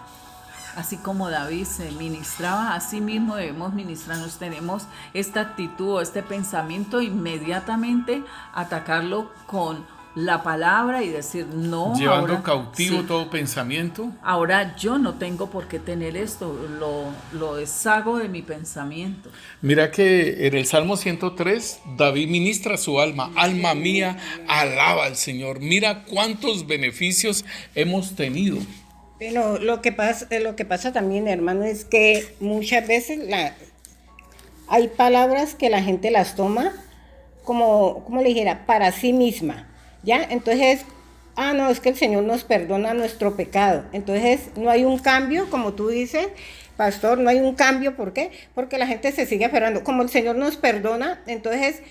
así como David se ministraba, así mismo debemos ministrarnos. Tenemos esta actitud o este pensamiento, inmediatamente atacarlo con la palabra y decir: no, llevando ahora, cautivo sí, todo pensamiento. Ahora yo no tengo por qué tener esto, lo deshago de mi pensamiento. Mira que en el Salmo 103, David ministra su alma: alma mía, alaba al Señor. Mira cuántos beneficios hemos tenido. Pero lo que pasa también, hermano, es que muchas veces hay palabras que la gente las toma como le dijera, para sí misma. ¿Ya? Entonces, no, es que el Señor nos perdona nuestro pecado. Entonces, no hay un cambio, como tú dices, pastor, no hay un cambio. ¿Por qué? Porque la gente se sigue aferrando. Como el Señor nos perdona, entonces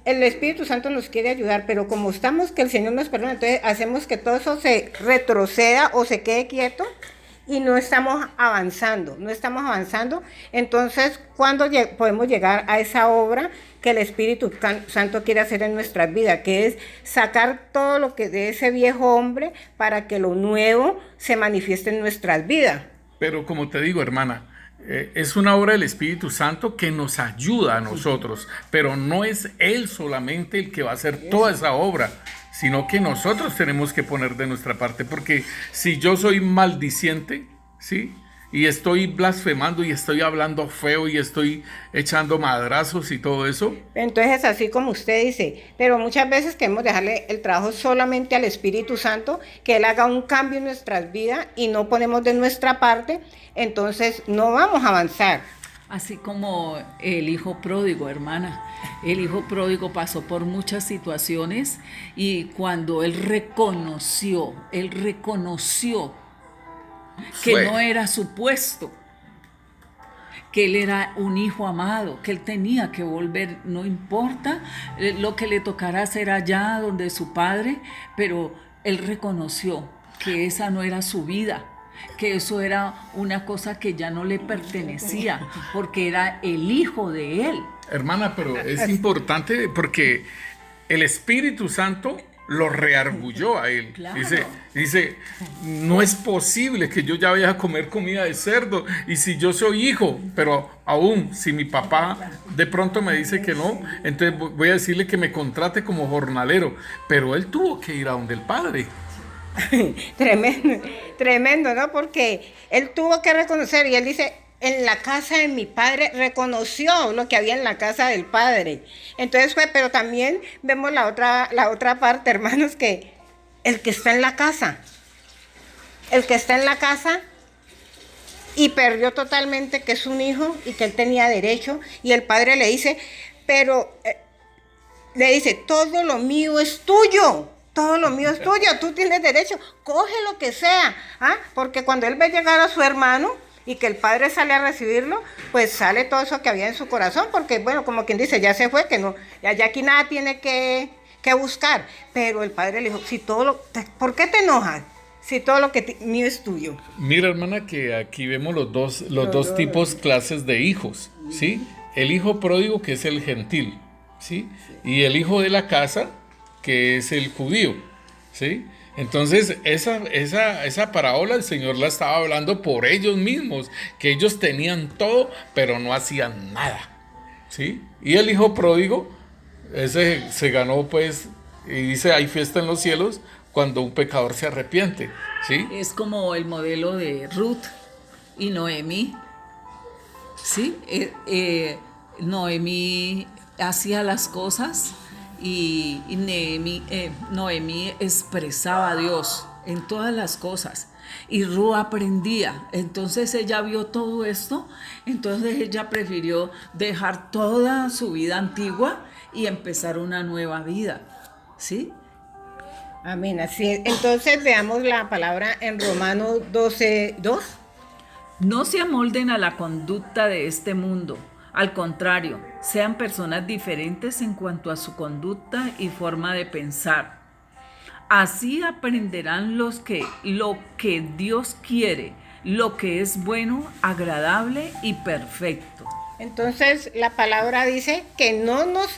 el Espíritu Santo nos quiere ayudar, pero como estamos que el Señor nos perdona, entonces hacemos que todo eso se retroceda o se quede quieto y no estamos avanzando. Entonces, ¿cuándo podemos llegar a esa obra que el Espíritu Santo quiere hacer en nuestras vidas? Que es sacar todo lo que de ese viejo hombre para que lo nuevo se manifieste en nuestras vidas. Pero como te digo, hermana, es una obra del Espíritu Santo que nos ayuda a nosotros, pero no es Él solamente el que va a hacer toda esa obra, sino que nosotros tenemos que poner de nuestra parte, porque si yo soy maldiciente, ¿sí?, y estoy blasfemando y estoy hablando feo y estoy echando madrazos y todo eso. Entonces, así como usted dice, pero muchas veces queremos dejarle el trabajo solamente al Espíritu Santo, que Él haga un cambio en nuestras vidas y no ponemos de nuestra parte, entonces no vamos a avanzar. Así como el hijo pródigo, hermana. El hijo pródigo pasó por muchas situaciones y cuando él reconoció que no era su puesto, que él era un hijo amado, que él tenía que volver, no importa lo que le tocara hacer allá donde su padre, pero él reconoció que esa no era su vida, que eso era una cosa que ya no le pertenecía, porque era el hijo de él. Hermana, pero es importante porque el Espíritu Santo lo reargulló a él. Claro. Dice, no es posible que yo ya vaya a comer comida de cerdo, y si yo soy hijo, pero aún si mi papá de pronto me dice que no, entonces voy a decirle que me contrate como jornalero, pero él tuvo que ir a donde el padre. Tremendo, ¿no? Porque él tuvo que reconocer, y él dice: en la casa de mi padre, reconoció lo que había en la casa del padre. Entonces pero también vemos la otra parte, hermanos, que el que está en la casa y perdió totalmente que es un hijo y que él tenía derecho, y el padre le dice, pero le dice, todo lo mío es tuyo. Todo lo mío es tuyo, tú tienes derecho, coge lo que sea, porque cuando él ve llegar a su hermano y que el padre sale a recibirlo, pues sale todo eso que había en su corazón, porque bueno, como quien dice, ya se fue, que no, ya aquí nada tiene que buscar, pero el padre le dijo, si ¿por qué te enojas? Si todo lo que mío es tuyo. Mira, hermana, que aquí vemos los dos tipos, clases de hijos, ¿sí? El hijo pródigo, que es el gentil, ¿sí? Y el hijo de la casa, que es el judío, ¿sí? Entonces, esa parábola el Señor la estaba hablando por ellos mismos, que ellos tenían todo, pero no hacían nada, ¿sí? Y el hijo pródigo, ese se ganó, pues, y dice, hay fiesta en los cielos cuando un pecador se arrepiente, ¿sí? Es como el modelo de Ruth y Noemí, ¿sí? Noemí hacía las cosas y Noemí expresaba a Dios en todas las cosas y Ruth aprendía. Entonces ella vio todo esto, entonces ella prefirió dejar toda su vida antigua y empezar una nueva vida, ¿sí? Amén, así es. Entonces veamos la palabra en Romanos 12:2. No se amolden a la conducta de este mundo. Al contrario, sean personas diferentes en cuanto a su conducta y forma de pensar. Así aprenderán lo que Dios quiere, lo que es bueno, agradable y perfecto. Entonces la palabra dice que no nos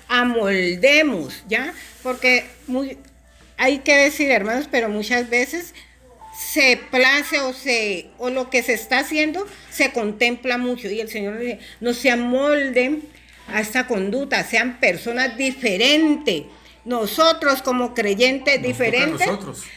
amoldemos, ¿ya? Porque hay que decir, hermanos, pero muchas veces se place o lo que se está haciendo se contempla mucho, y el Señor dice, no se amolden a esta conducta, sean personas diferentes. Nosotros como creyentes diferentes,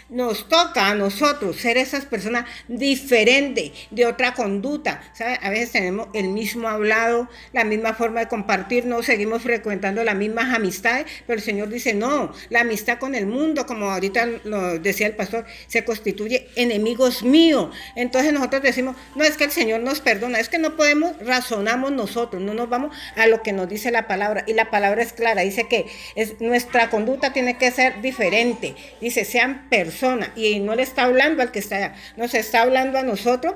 nos toca a nosotros ser esas personas diferentes, de otra conducta, ¿sabe? A veces tenemos el mismo hablado, la misma forma de compartir, no seguimos frecuentando las mismas amistades, pero el Señor dice, no, la amistad con el mundo, como ahorita nos decía el pastor, se constituye enemigos míos. Entonces nosotros decimos, no, es que el Señor nos perdona, es que no podemos, razonamos nosotros, no nos vamos a lo que nos dice la palabra, y la palabra es clara, dice que es nuestra conducta tiene que ser diferente, dice sean personas, y no le está hablando al que está allá, nos está hablando a nosotros,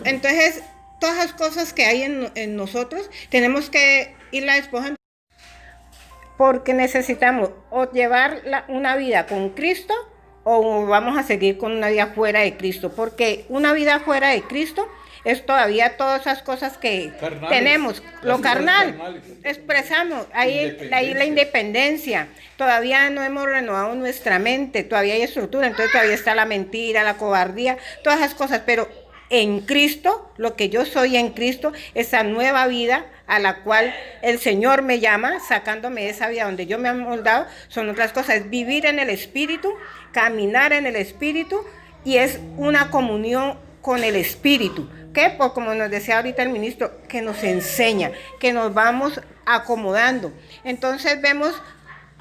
entonces todas las cosas que hay en nosotros tenemos que irla despojando, porque necesitamos o llevar una vida con Cristo o vamos a seguir con una vida fuera de Cristo, porque una vida fuera de Cristo es todavía todas esas cosas que tenemos, lo carnal, expresamos, ahí la independencia, todavía no hemos renovado nuestra mente, todavía hay estructura, entonces todavía está la mentira, la cobardía, todas esas cosas, pero en Cristo, lo que yo soy en Cristo, esa nueva vida a la cual el Señor me llama, sacándome de esa vida donde yo me he moldado, son otras cosas, es vivir en el Espíritu, caminar en el Espíritu, y es una comunión con el Espíritu, que pues, como nos decía ahorita el ministro, que nos enseña, que nos vamos acomodando. Entonces vemos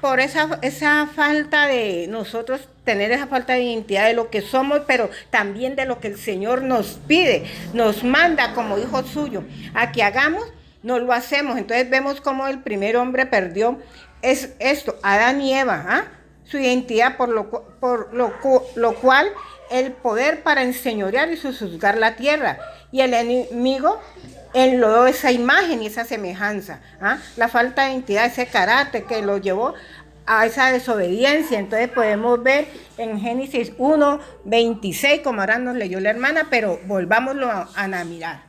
por esa falta de nosotros, tener esa falta de identidad de lo que somos, pero también de lo que el Señor nos pide, nos manda como hijos suyos, a que hagamos, no lo hacemos. Entonces vemos cómo el primer hombre perdió esto, Adán y Eva, su identidad, por lo cual el poder para enseñorear y sojuzgar la tierra, y el enemigo enlodó esa imagen y esa semejanza, la falta de identidad, ese carácter que lo llevó a esa desobediencia. Entonces podemos ver en Génesis 1:26, como ahora nos leyó la hermana, pero volvámoslo a mirar.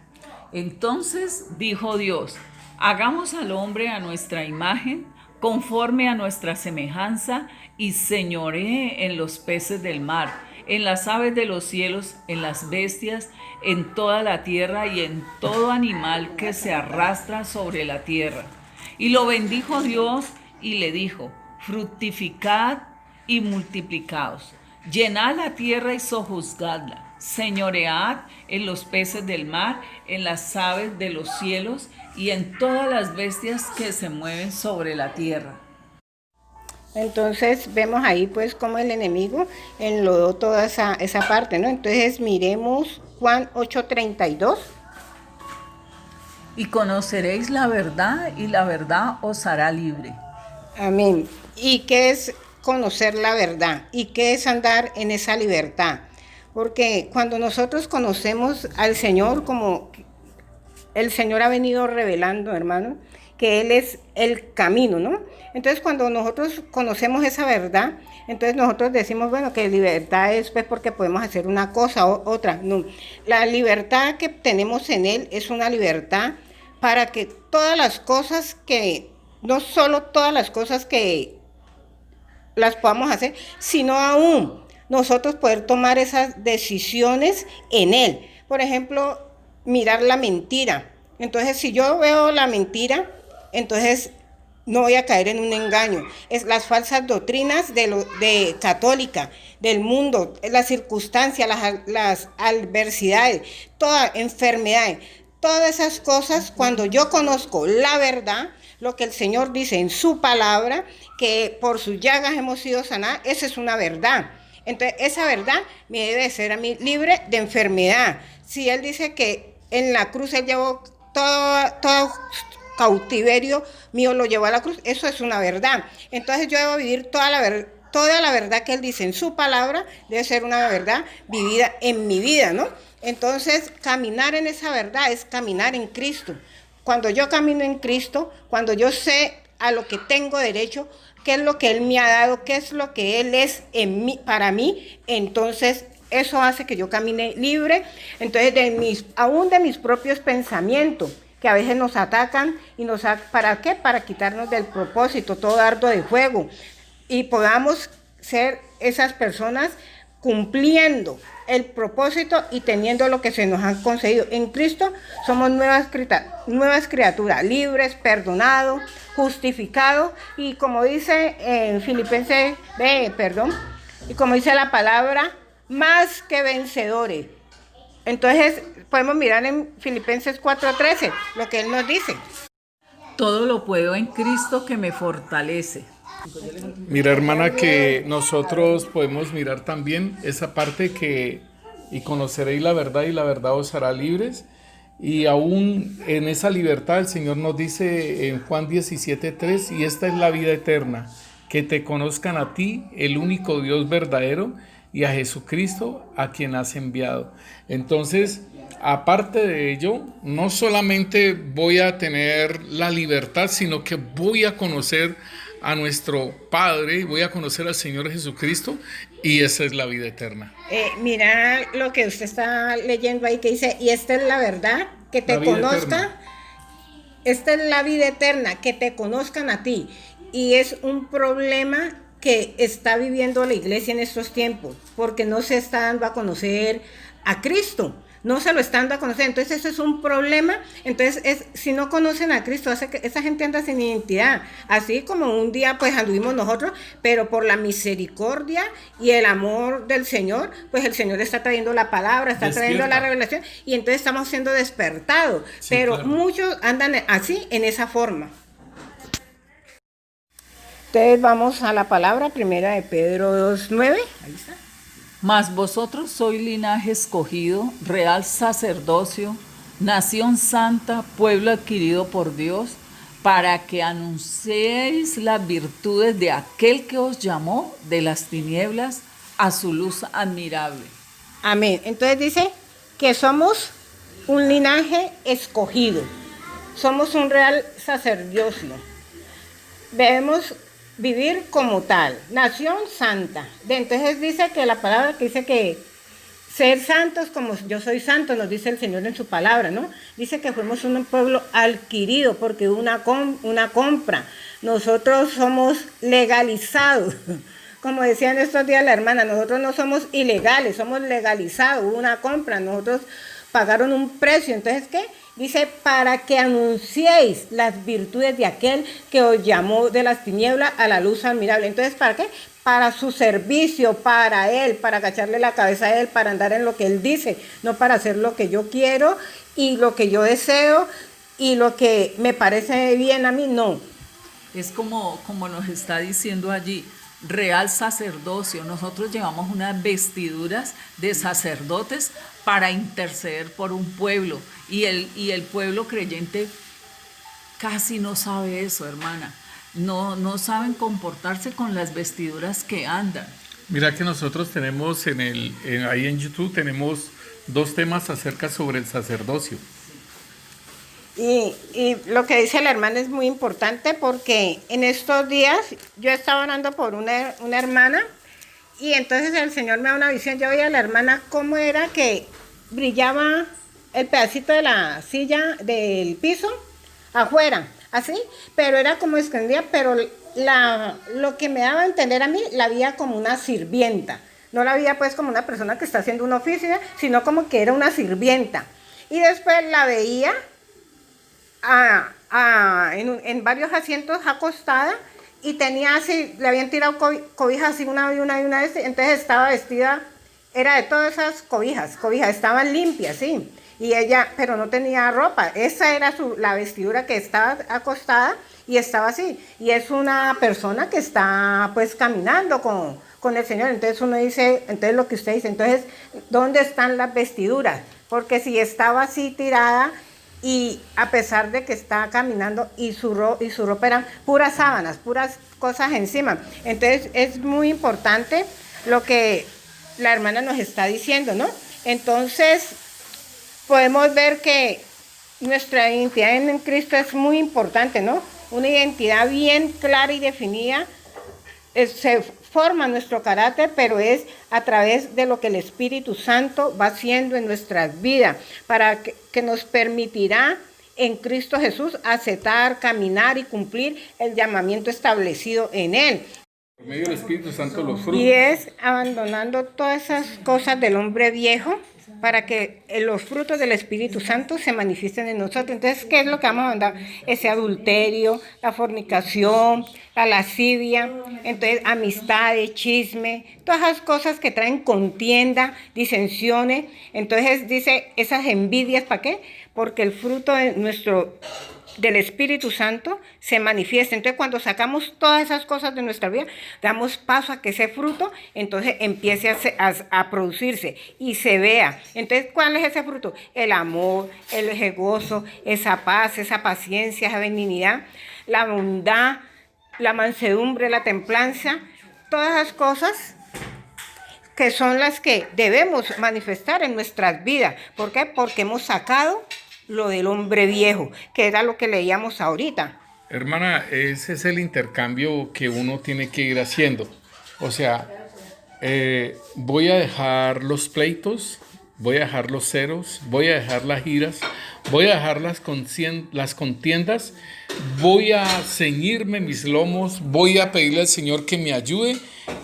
Entonces dijo Dios, hagamos al hombre a nuestra imagen, conforme a nuestra semejanza, y señoree en los peces del mar, en las aves de los cielos, en las bestias, en toda la tierra y en todo animal que se arrastra sobre la tierra. Y lo bendijo Dios y le dijo, fructificad y multiplicaos, llenad la tierra y sojuzgadla, señoread en los peces del mar, en las aves de los cielos y en todas las bestias que se mueven sobre la tierra. Entonces vemos ahí pues cómo el enemigo enlodó toda esa parte, ¿no? Entonces miremos Juan 8:32. Y conoceréis la verdad, y la verdad os hará libre. Amén. ¿Y qué es conocer la verdad? ¿Y qué es andar en esa libertad? Porque cuando nosotros conocemos al Señor, como el Señor ha venido revelando, hermano, que Él es el camino, ¿no? Entonces, cuando nosotros conocemos esa verdad, entonces nosotros decimos, bueno, que libertad es pues porque podemos hacer una cosa o otra. No, la libertad que tenemos en Él es una libertad para que todas las cosas que, no solo todas las cosas que las podamos hacer, sino aún nosotros poder tomar esas decisiones en Él. Por ejemplo, mirar la mentira. Entonces, si yo veo la mentira, entonces no voy a caer en un engaño. Es las falsas doctrinas de católica, del mundo, las circunstancias, las adversidades, todas enfermedades, todas esas cosas, cuando yo conozco la verdad, lo que el Señor dice en su palabra, que por sus llagas hemos sido sanados, esa es una verdad. Entonces, esa verdad me debe ser a mí libre de enfermedad. Si Él dice que en la cruz Él llevó todo cautiverio mío, lo llevó a la cruz, eso es una verdad. Entonces, yo debo vivir toda la verdad que Él dice en su palabra, debe ser una verdad vivida en mi vida, ¿no? Entonces, caminar en esa verdad es caminar en Cristo. Cuando yo camino en Cristo, cuando yo sé a lo que tengo derecho, qué es lo que Él me ha dado, qué es lo que Él es en mí, para mí, entonces eso hace que yo camine libre. Entonces, aún de mis propios pensamientos, que a veces nos atacan, ¿para qué? Para quitarnos del propósito, todo dardo de fuego, y podamos ser esas personas cumpliendo el propósito y teniendo lo que se nos han concedido. En Cristo somos nuevas criaturas, libres, perdonados, justificados, y como dice en Filipenses, y como dice la palabra, más que vencedores. Entonces podemos mirar en Filipenses 4:13 lo que Él nos dice. Todo lo puedo en Cristo que me fortalece. Mira, hermana, que nosotros podemos mirar también esa parte que y conoceréis la verdad y la verdad os hará libres. Y aún en esa libertad el Señor nos dice en Juan 17:3, y esta es la vida eterna, que te conozcan a ti, el único Dios verdadero, y a Jesucristo, a quien has enviado. Entonces, aparte de ello, no solamente voy a tener la libertad, sino que voy a conocer a nuestro Padre, voy a conocer al Señor Jesucristo, y esa es la vida eterna. Mira lo que usted está leyendo ahí, que dice, y esta es la verdad, que te conozcan, esta es la vida eterna, que te conozcan a ti. Y es un problema que está viviendo la iglesia en estos tiempos, porque no se está dando a conocer a Cristo. No se lo están dando a conocer, entonces eso es un problema. Entonces, si no conocen a Cristo, hace que esa gente anda sin identidad, así como un día pues anduvimos nosotros, pero por la misericordia y el amor del Señor, pues el Señor está trayendo la palabra, está trayendo la revelación, y entonces estamos siendo despertados, sí, pero claro, muchos andan así, en esa forma. Entonces vamos a la palabra primera de Pedro 2:9, ahí está. Mas vosotros sois linaje escogido, real sacerdocio, nación santa, pueblo adquirido por Dios, para que anunciéis las virtudes de aquel que os llamó de las tinieblas a su luz admirable. Amén. Entonces dice que somos un linaje escogido, somos un real sacerdocio. Debemos vivir como tal, nación santa. Entonces dice que la palabra que dice que ser santos como yo soy santo, nos dice el Señor en su palabra, ¿no? Dice que fuimos un pueblo adquirido porque hubo una compra. Nosotros somos legalizados. Como decía en estos días la hermana, nosotros no somos ilegales, somos legalizados. Hubo una compra, nosotros pagaron un precio. Entonces, ¿qué? Dice, para que anunciéis las virtudes de aquel que os llamó de las tinieblas a la luz admirable. Entonces, ¿para qué? Para su servicio, para Él, para agacharle la cabeza a Él, para andar en lo que Él dice, no para hacer lo que yo quiero y lo que yo deseo y lo que me parece bien a mí, no. Es como nos está diciendo allí, real sacerdocio. Nosotros llevamos unas vestiduras de sacerdotes para interceder por un pueblo. Y el pueblo creyente casi no sabe eso, hermana. No saben comportarse con las vestiduras que andan. Mira que nosotros tenemos ahí en YouTube tenemos 2 temas acerca sobre el sacerdocio. Y lo que dice la hermana es muy importante porque en estos días yo estaba orando por una hermana y entonces el Señor me da una visión. Yo veía a la hermana cómo era que brillaba el pedacito de la silla del piso afuera, así, pero era como escondida, pero lo que me daba a entender a mí, la veía como una sirvienta. No la veía pues como una persona que está haciendo un oficio, sino como que era una sirvienta. Y después la veía en varios asientos acostada y tenía así, le habían tirado cobijas así una vez, entonces estaba vestida, era de todas esas cobijas estaban limpias, sí, y ella, pero no tenía ropa, esa era la vestidura que estaba acostada y estaba así, y es una persona que está pues caminando con el Señor, entonces uno dice, entonces lo que usted dice, entonces, ¿dónde están las vestiduras? Porque si estaba así tirada, y a pesar de que estaba caminando y su ropa eran puras sábanas, puras cosas encima. Entonces es muy importante lo que la hermana nos está diciendo, ¿no? Entonces podemos ver que nuestra identidad en Cristo es muy importante, ¿no? Una identidad bien clara y definida. Se forma nuestro carácter, pero es a través de lo que el Espíritu Santo va haciendo en nuestras vidas, para que nos permitirá en Cristo Jesús aceptar, caminar y cumplir el llamamiento establecido en Él. Por medio del Espíritu Santo los frutos. Y es abandonando todas esas cosas del hombre viejo para que los frutos del Espíritu Santo se manifiesten en nosotros. Entonces, ¿qué es lo que vamos a mandar? Ese adulterio, la fornicación, la lascivia, entonces amistades, chisme, todas esas cosas que traen contienda, disensiones. Entonces dice, esas envidias, ¿para qué? Porque el fruto del Espíritu Santo se manifiesta. Entonces cuando sacamos todas esas cosas de nuestra vida, damos paso a que ese fruto entonces empiece a producirse y se vea. Entonces, ¿cuál es ese fruto? El amor, el gozo, esa paz, esa paciencia, esa benignidad, la bondad, la mansedumbre, la templanza, todas esas cosas que son las que debemos manifestar en nuestras vidas. ¿Por qué? Porque hemos sacado lo del hombre viejo, que era lo que leíamos ahorita. Hermana, ese es el intercambio que uno tiene que ir haciendo. O sea, voy a dejar los pleitos, voy a dejar los ceros, voy a dejar las iras, voy a dejar las contiendas, voy a ceñirme mis lomos, voy a pedirle al Señor que me ayude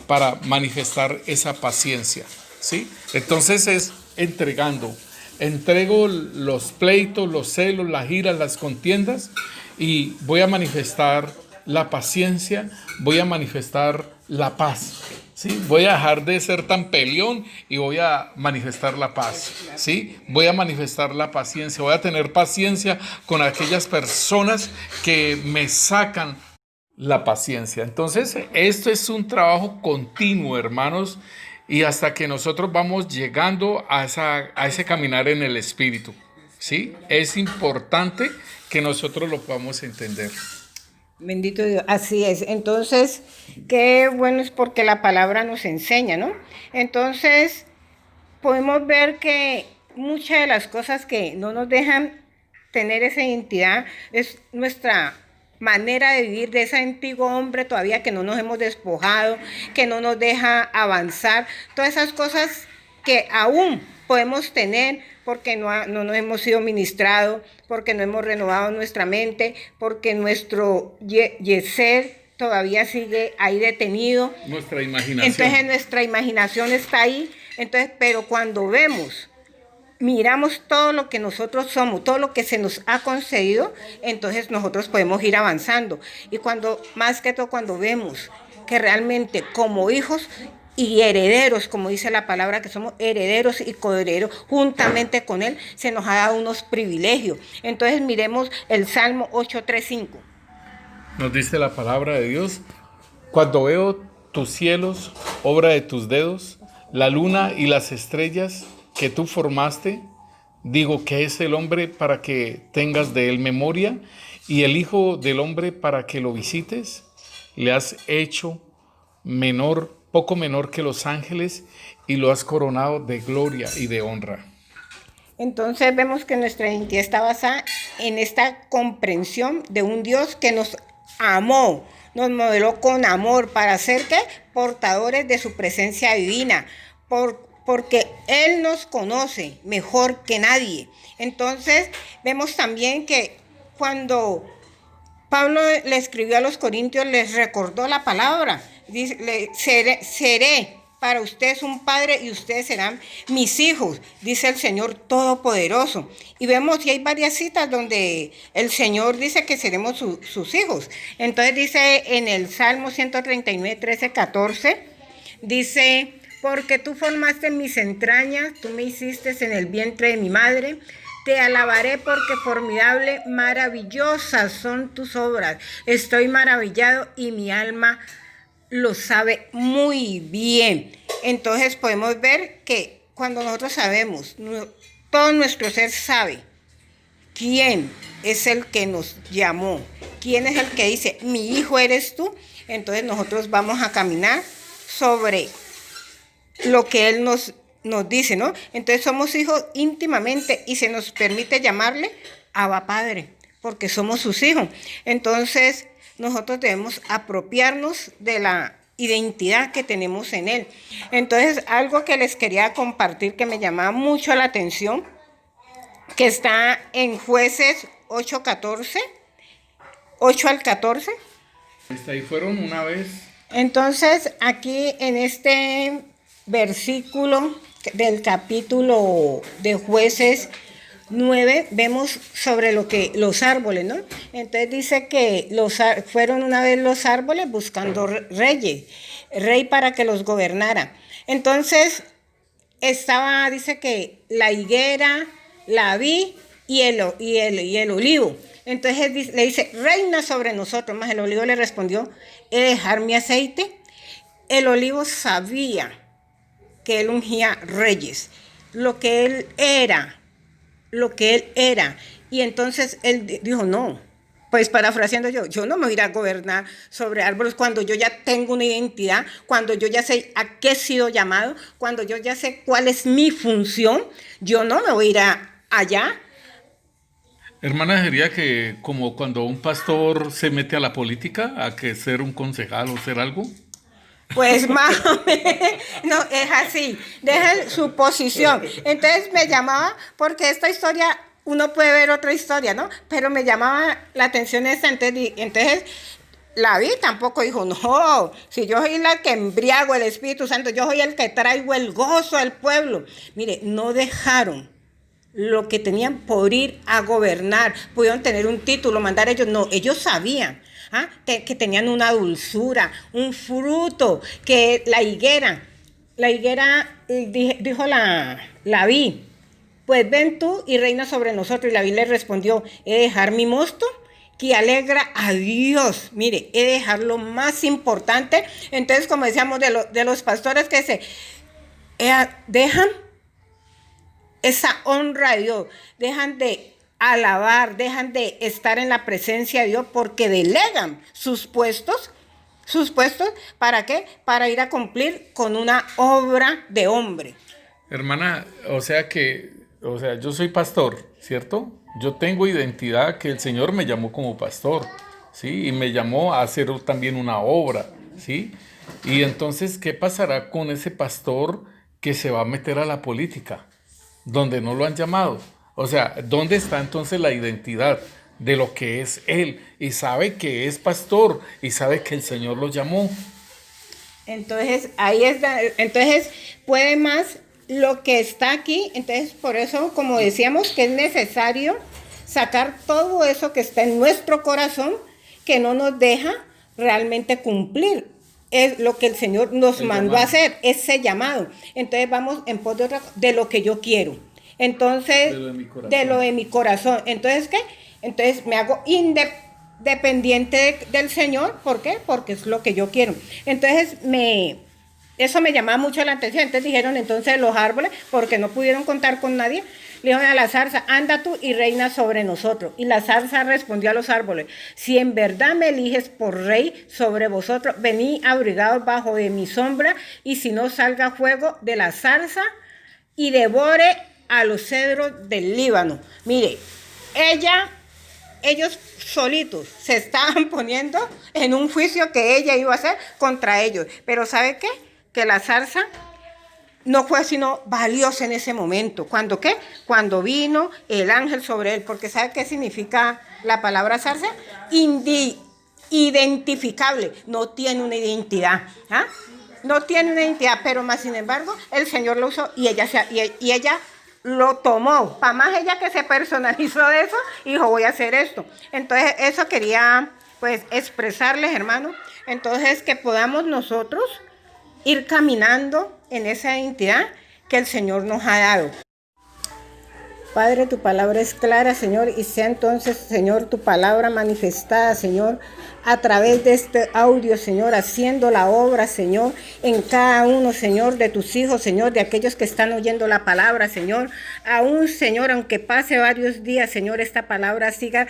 para manifestar esa paciencia, ¿sí? Entonces es entrego los pleitos, los celos, las iras, las contiendas y voy a manifestar la paciencia, voy a manifestar la paz, ¿sí? Voy a dejar de ser tan peleón y voy a manifestar la paz, ¿sí? Voy a manifestar la paciencia, voy a tener paciencia con aquellas personas que me sacan la paciencia. Entonces, esto es un trabajo continuo, hermanos, y hasta que nosotros vamos llegando a ese caminar en el Espíritu, ¿sí? Es importante que nosotros lo podamos entender. Bendito Dios, así es. Entonces, qué bueno es porque la palabra nos enseña, ¿no? Entonces, podemos ver que muchas de las cosas que no nos dejan tener esa identidad es nuestra manera de vivir, de ese antiguo hombre todavía que no nos hemos despojado, que no nos deja avanzar, todas esas cosas que aún podemos tener porque no nos hemos sido ministrados, porque no hemos renovado nuestra mente, porque nuestro ser todavía sigue ahí detenido. Nuestra imaginación. Entonces nuestra imaginación está ahí, entonces, pero cuando miramos todo lo que nosotros somos, todo lo que se nos ha concedido, entonces nosotros podemos ir avanzando. Y más que todo cuando vemos que realmente como hijos y herederos, como dice la palabra, que somos herederos y coherederos juntamente con Él, se nos ha dado unos privilegios. Entonces miremos el Salmo 8:3-5. Nos dice la palabra de Dios: cuando veo tus cielos, obra de tus dedos, la luna y las estrellas que tú formaste, digo que es el hombre para que tengas de él memoria, y el hijo del hombre para que lo visites. Le has hecho poco menor que los ángeles, y lo has coronado de gloria y de honra. Entonces vemos que nuestra identidad está basada en esta comprensión de un Dios que nos amó, nos modeló con amor para ser ¿qué? Portadores de su presencia divina, porque Él nos conoce mejor que nadie. Entonces vemos también que cuando Pablo le escribió a los corintios, les recordó la palabra, dice, seré para ustedes un padre y ustedes serán mis hijos, dice el Señor Todopoderoso. Y vemos que hay varias citas donde el Señor dice que seremos sus hijos. Entonces dice en el Salmo 139, 13, 14, dice: porque tú formaste mis entrañas, tú me hiciste en el vientre de mi madre. Te alabaré porque formidable, maravillosas son tus obras. Estoy maravillado y mi alma lo sabe muy bien. Entonces podemos ver que cuando nosotros sabemos, todo nuestro ser sabe quién es el que nos llamó, quién es el que dice, mi hijo eres tú. Entonces nosotros vamos a caminar sobre lo que Él nos dice, ¿no? Entonces somos hijos íntimamente y se nos permite llamarle Abba Padre, porque somos sus hijos. Entonces nosotros debemos apropiarnos de la identidad que tenemos en Él. Entonces, algo que les quería compartir que me llamaba mucho la atención, que está en Jueces 8 al 14. Ahí fueron una vez. Entonces, aquí en este versículo del capítulo de Jueces 9, vemos sobre los árboles, ¿no? Entonces dice que fueron una vez los árboles buscando rey para que los gobernara. Entonces dice que la higuera, la vid y el olivo. Entonces le dice, reina sobre nosotros. Más el olivo le respondió, he de dejar mi aceite. El olivo sabía que él ungía reyes, lo que él era. Y entonces él dijo, no, pues parafraseando yo no me voy a ir a gobernar sobre árboles cuando yo ya tengo una identidad, cuando yo ya sé a qué he sido llamado, cuando yo ya sé cuál es mi función. Yo no me voy a ir allá. Hermana, diría que como cuando un pastor se mete a la política, a que ser un concejal o ser algo. Pues más o menos, no, es así, deja su posición. Entonces me llamaba, porque esta historia, uno puede ver otra historia, ¿no? Pero me llamaba la atención esta, entonces la vi tampoco dijo, no, si yo soy la que embriago el Espíritu Santo, yo soy el que traigo el gozo al pueblo. Mire, no dejaron lo que tenían por ir a gobernar, pudieron tener un título, mandar ellos, no, ellos sabían. Que tenían una dulzura, un fruto, que la higuera dijo la vid, pues ven tú y reina sobre nosotros. Y la vid le respondió, he de dejar mi mosto que alegra a Dios. Mire, he de dejar lo más importante. Entonces, como decíamos de los pastores que dejan esa honra a Dios, dejan de alabar, dejan de estar en la presencia de Dios porque delegan sus puestos, ¿para qué? Para ir a cumplir con una obra de hombre. Hermana, o sea, yo soy pastor, ¿cierto? Yo tengo identidad que el Señor me llamó como pastor, ¿sí? Y me llamó a hacer también una obra, ¿sí? Y entonces, ¿qué pasará con ese pastor que se va a meter a la política, donde no lo han llamado? O sea, ¿dónde está entonces la identidad de lo que es él? Y sabe que es pastor y sabe que el Señor lo llamó. Entonces, entonces puede más lo que está aquí. Entonces, por eso, como decíamos, que es necesario sacar todo eso que está en nuestro corazón, que no nos deja realmente cumplir. Es lo que el Señor nos mandó a hacer, ese llamado. Entonces, vamos en pos de lo que yo quiero. Entonces, de lo de mi corazón. Entonces, ¿qué? Entonces me hago dependiente del Señor. ¿Por qué? Porque es lo que yo quiero. Entonces eso me llamaba mucho la atención. Entonces dijeron entonces los árboles, porque no pudieron contar con nadie, le dijeron a la zarza, anda tú y reina sobre nosotros. Y la zarza respondió a los árboles, si en verdad me eliges por rey sobre vosotros, venid abrigados bajo de mi sombra, y si no, salga fuego de la zarza y devore a los cedros del Líbano. Mire, ellos solitos se estaban poniendo en un juicio que ella iba a hacer contra ellos. Pero ¿sabe qué? Que la zarza no fue sino valiosa en ese momento. ¿Cuándo qué? Cuando vino el ángel sobre él. Porque ¿sabe qué significa la palabra zarza? Identificable. No tiene una identidad. ¿Ah? No tiene una identidad, pero más sin embargo, el Señor lo usó y ella lo tomó. Para más ella que se personalizó de eso, dijo, voy a hacer esto. Entonces, eso quería pues expresarles, hermanos. Entonces, que podamos nosotros ir caminando en esa identidad que el Señor nos ha dado. Padre, tu palabra es clara, Señor, y sea entonces, Señor, tu palabra manifestada, Señor, a través de este audio, Señor, haciendo la obra, Señor, en cada uno, Señor, de tus hijos, Señor, de aquellos que están oyendo la palabra, Señor. Aún, Señor, aunque pase varios días, Señor, esta palabra siga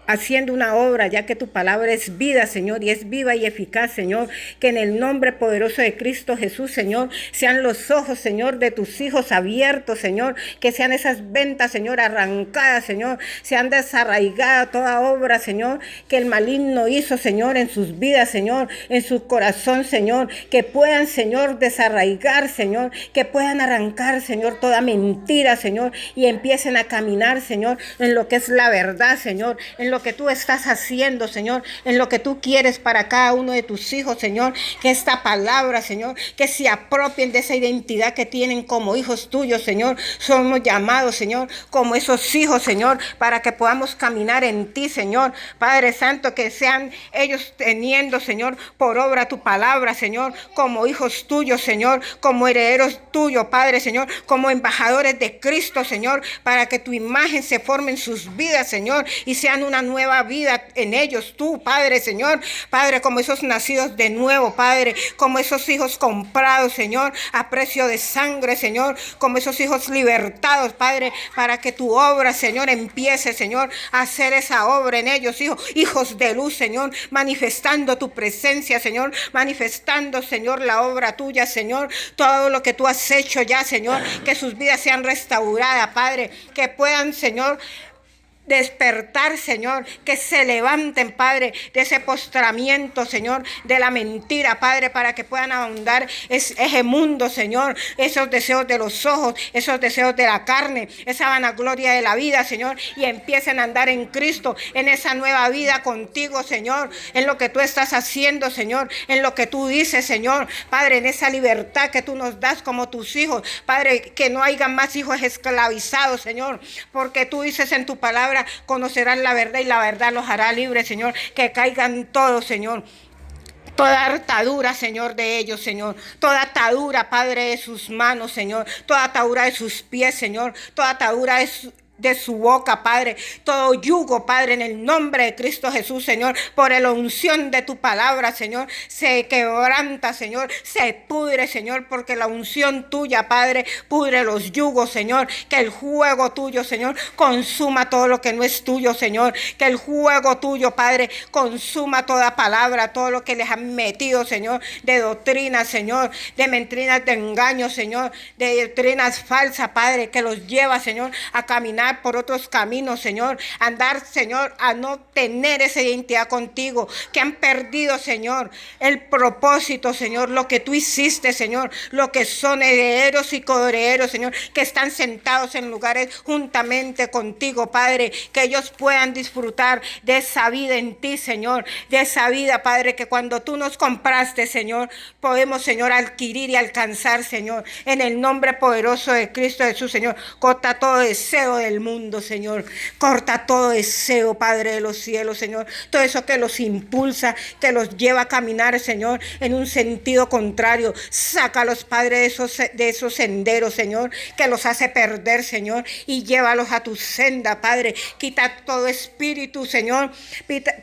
haciendo una obra, ya que tu palabra es vida, Señor, y es viva y eficaz, Señor. Que en el nombre poderoso de Cristo Jesús, Señor, sean los ojos, Señor, de tus hijos abiertos, Señor. Que sean esas ventas, Señor, arrancadas, Señor. Sean desarraigadas toda obra, Señor, que el maligno hizo, Señor, en sus vidas, Señor, en su corazón, Señor. Que puedan, Señor, desarraigar, Señor. Que puedan arrancar, Señor, toda mentira, Señor, y empiecen a caminar, Señor, en lo que es la verdad, Señor, en lo que tú estás haciendo, Señor, en lo que tú quieres para cada uno de tus hijos, Señor. Que esta palabra, Señor, que se apropien de esa identidad que tienen como hijos tuyos, Señor. Somos llamados, Señor, como esos hijos, Señor, para que podamos caminar en ti, Señor. Padre Santo, que sean ellos teniendo, Señor, por obra tu palabra, Señor, como hijos tuyos, Señor, como herederos tuyos, Padre, Señor, como embajadores de Cristo, Señor, para que tu imagen se forme en sus vidas, Señor, y sean una nueva vida en ellos, tú, Padre, Señor. Padre, como esos nacidos de nuevo, Padre, como esos hijos comprados, Señor, a precio de sangre, Señor, como esos hijos libertados, Padre, para que tu obra, Señor, empiece, Señor, a hacer esa obra en ellos, hijos de luz, Señor, manifestando tu presencia, Señor, manifestando, Señor, la obra tuya, Señor, todo lo que tú has hecho ya, Señor, que sus vidas sean restauradas, Padre, que puedan, Señor, despertar, Señor, que se levanten, Padre, de ese postramiento, Señor, de la mentira, Padre, para que puedan ahondar ese mundo, Señor, esos deseos de los ojos, esos deseos de la carne, esa vanagloria de la vida, Señor, y empiecen a andar en Cristo, en esa nueva vida contigo, Señor, en lo que tú estás haciendo, Señor, en lo que tú dices, Señor, Padre, en esa libertad que tú nos das como tus hijos, Padre, que no haya más hijos esclavizados, Señor, porque tú dices en tu palabra, conocerán la verdad y la verdad los hará libres, Señor. Que caigan todos, Señor. Toda atadura, Señor, de ellos, Señor. Toda atadura, Padre, de sus manos, Señor. Toda atadura de sus pies, Señor. Toda atadura de su boca, Padre, todo yugo, Padre, en el nombre de Cristo Jesús, Señor, por la unción de tu palabra, Señor, se quebranta, Señor, se pudre, Señor, porque la unción tuya, Padre, pudre los yugos, Señor, que el fuego tuyo, Señor, consuma todo lo que no es tuyo, Señor, que el fuego tuyo, Padre, consuma toda palabra, todo lo que les han metido, Señor, de doctrinas, Señor, de mentiras, de engaños, Señor, de doctrinas falsas, Padre, que los lleva, Señor, a caminar por otros caminos, Señor, andar, Señor, a no tener esa identidad contigo, que han perdido, Señor, el propósito, Señor, lo que tú hiciste, Señor, lo que son herederos y coherederos, Señor, que están sentados en lugares juntamente contigo, Padre, que ellos puedan disfrutar de esa vida en ti, Señor, de esa vida, Padre, que cuando tú nos compraste, Señor, podemos, Señor, adquirir y alcanzar, Señor, en el nombre poderoso de Cristo Jesús, Señor. Corta todo deseo del del mundo, Señor. Corta todo deseo, Padre de los cielos, Señor. Todo eso que los impulsa, que los lleva a caminar, Señor, en un sentido contrario. Sácalos, Padre, de esos senderos, Señor, que los hace perder, Señor, y llévalos a tu senda, Padre. Quita todo espíritu, Señor.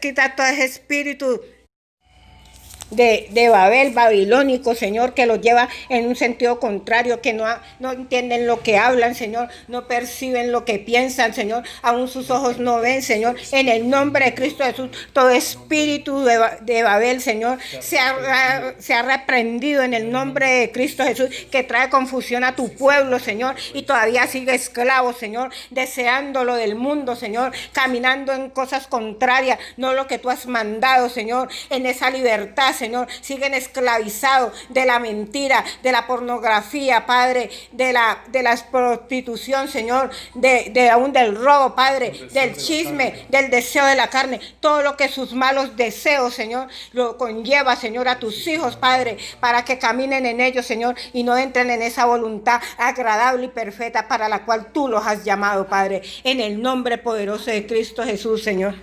Quita todo ese espíritu de Babel, babilónico, Señor, que los lleva en un sentido contrario, que no entienden lo que hablan, Señor, no perciben lo que piensan, Señor, aún sus ojos no ven, Señor. En el nombre de Cristo Jesús, todo espíritu de Babel, Señor, se ha reprendido en el nombre de Cristo Jesús, que trae confusión a tu pueblo, Señor, y todavía sigue esclavo, Señor, deseando lo del mundo, Señor, caminando en cosas contrarias, no lo que tú has mandado, Señor, en esa libertad, Señor, siguen esclavizados de la mentira, de la pornografía, Padre, de la prostitución, Señor, aún del robo, Padre, del chisme, del deseo de la carne, todo lo que sus malos deseos, Señor, lo conlleva, Señor, a tus hijos, Padre, para que caminen en ellos, Señor, y no entren en esa voluntad agradable y perfecta para la cual tú los has llamado, Padre, en el nombre poderoso de Cristo Jesús, Señor,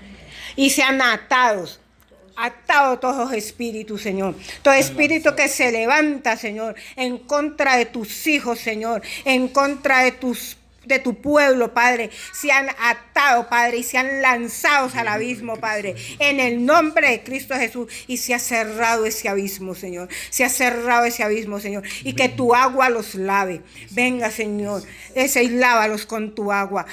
y sean atados todos los espíritus, Señor. Todo espíritu que se levanta, Señor, en contra de tus hijos, Señor, en contra de tu pueblo, Padre, se han atado, Padre, y se han lanzado al abismo, Padre, en el nombre de Cristo Jesús, y se ha cerrado ese abismo, Señor, se ha cerrado ese abismo, Señor, y que tu agua los lave. Venga, Señor, y lávalos con tu agua,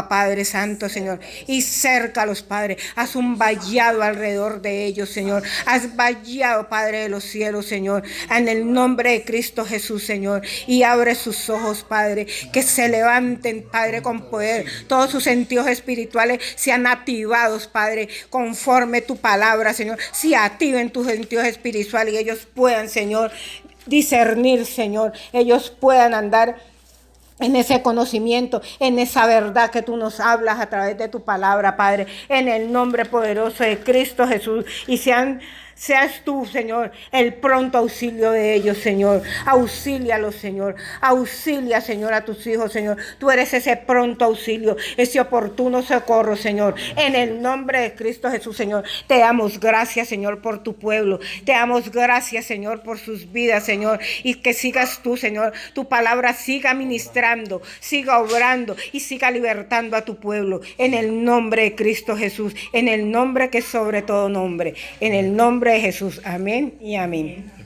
Padre Santo, Señor, y cércalos, Padre, haz un vallado alrededor de ellos, Señor, haz vallado, Padre de los cielos, Señor, en el nombre de Cristo Jesús, Señor, y abre sus ojos, Padre, que se levanten, Padre, con poder. Todos sus sentidos espirituales sean activados, Padre, conforme tu palabra, Señor. Se activen tus sentidos espirituales y ellos puedan, Señor, discernir, Señor. Ellos puedan andar en ese conocimiento, en esa verdad que tú nos hablas a través de tu palabra, Padre, en el nombre poderoso de Cristo Jesús. Y seas tú, Señor, el pronto auxilio de ellos, Señor. Auxílialos, Señor. Auxilia, Señor, a tus hijos, Señor. Tú eres ese pronto auxilio, ese oportuno socorro, Señor. En el nombre de Cristo Jesús, Señor. Te damos gracias, Señor, por tu pueblo. Te damos gracias, Señor, por sus vidas, Señor. Y que sigas tú, Señor. Tu palabra siga ministrando, siga obrando y siga libertando a tu pueblo. En el nombre de Cristo Jesús. En el nombre que es sobre todo nombre. En el nombre de Jesús. Amén y amén.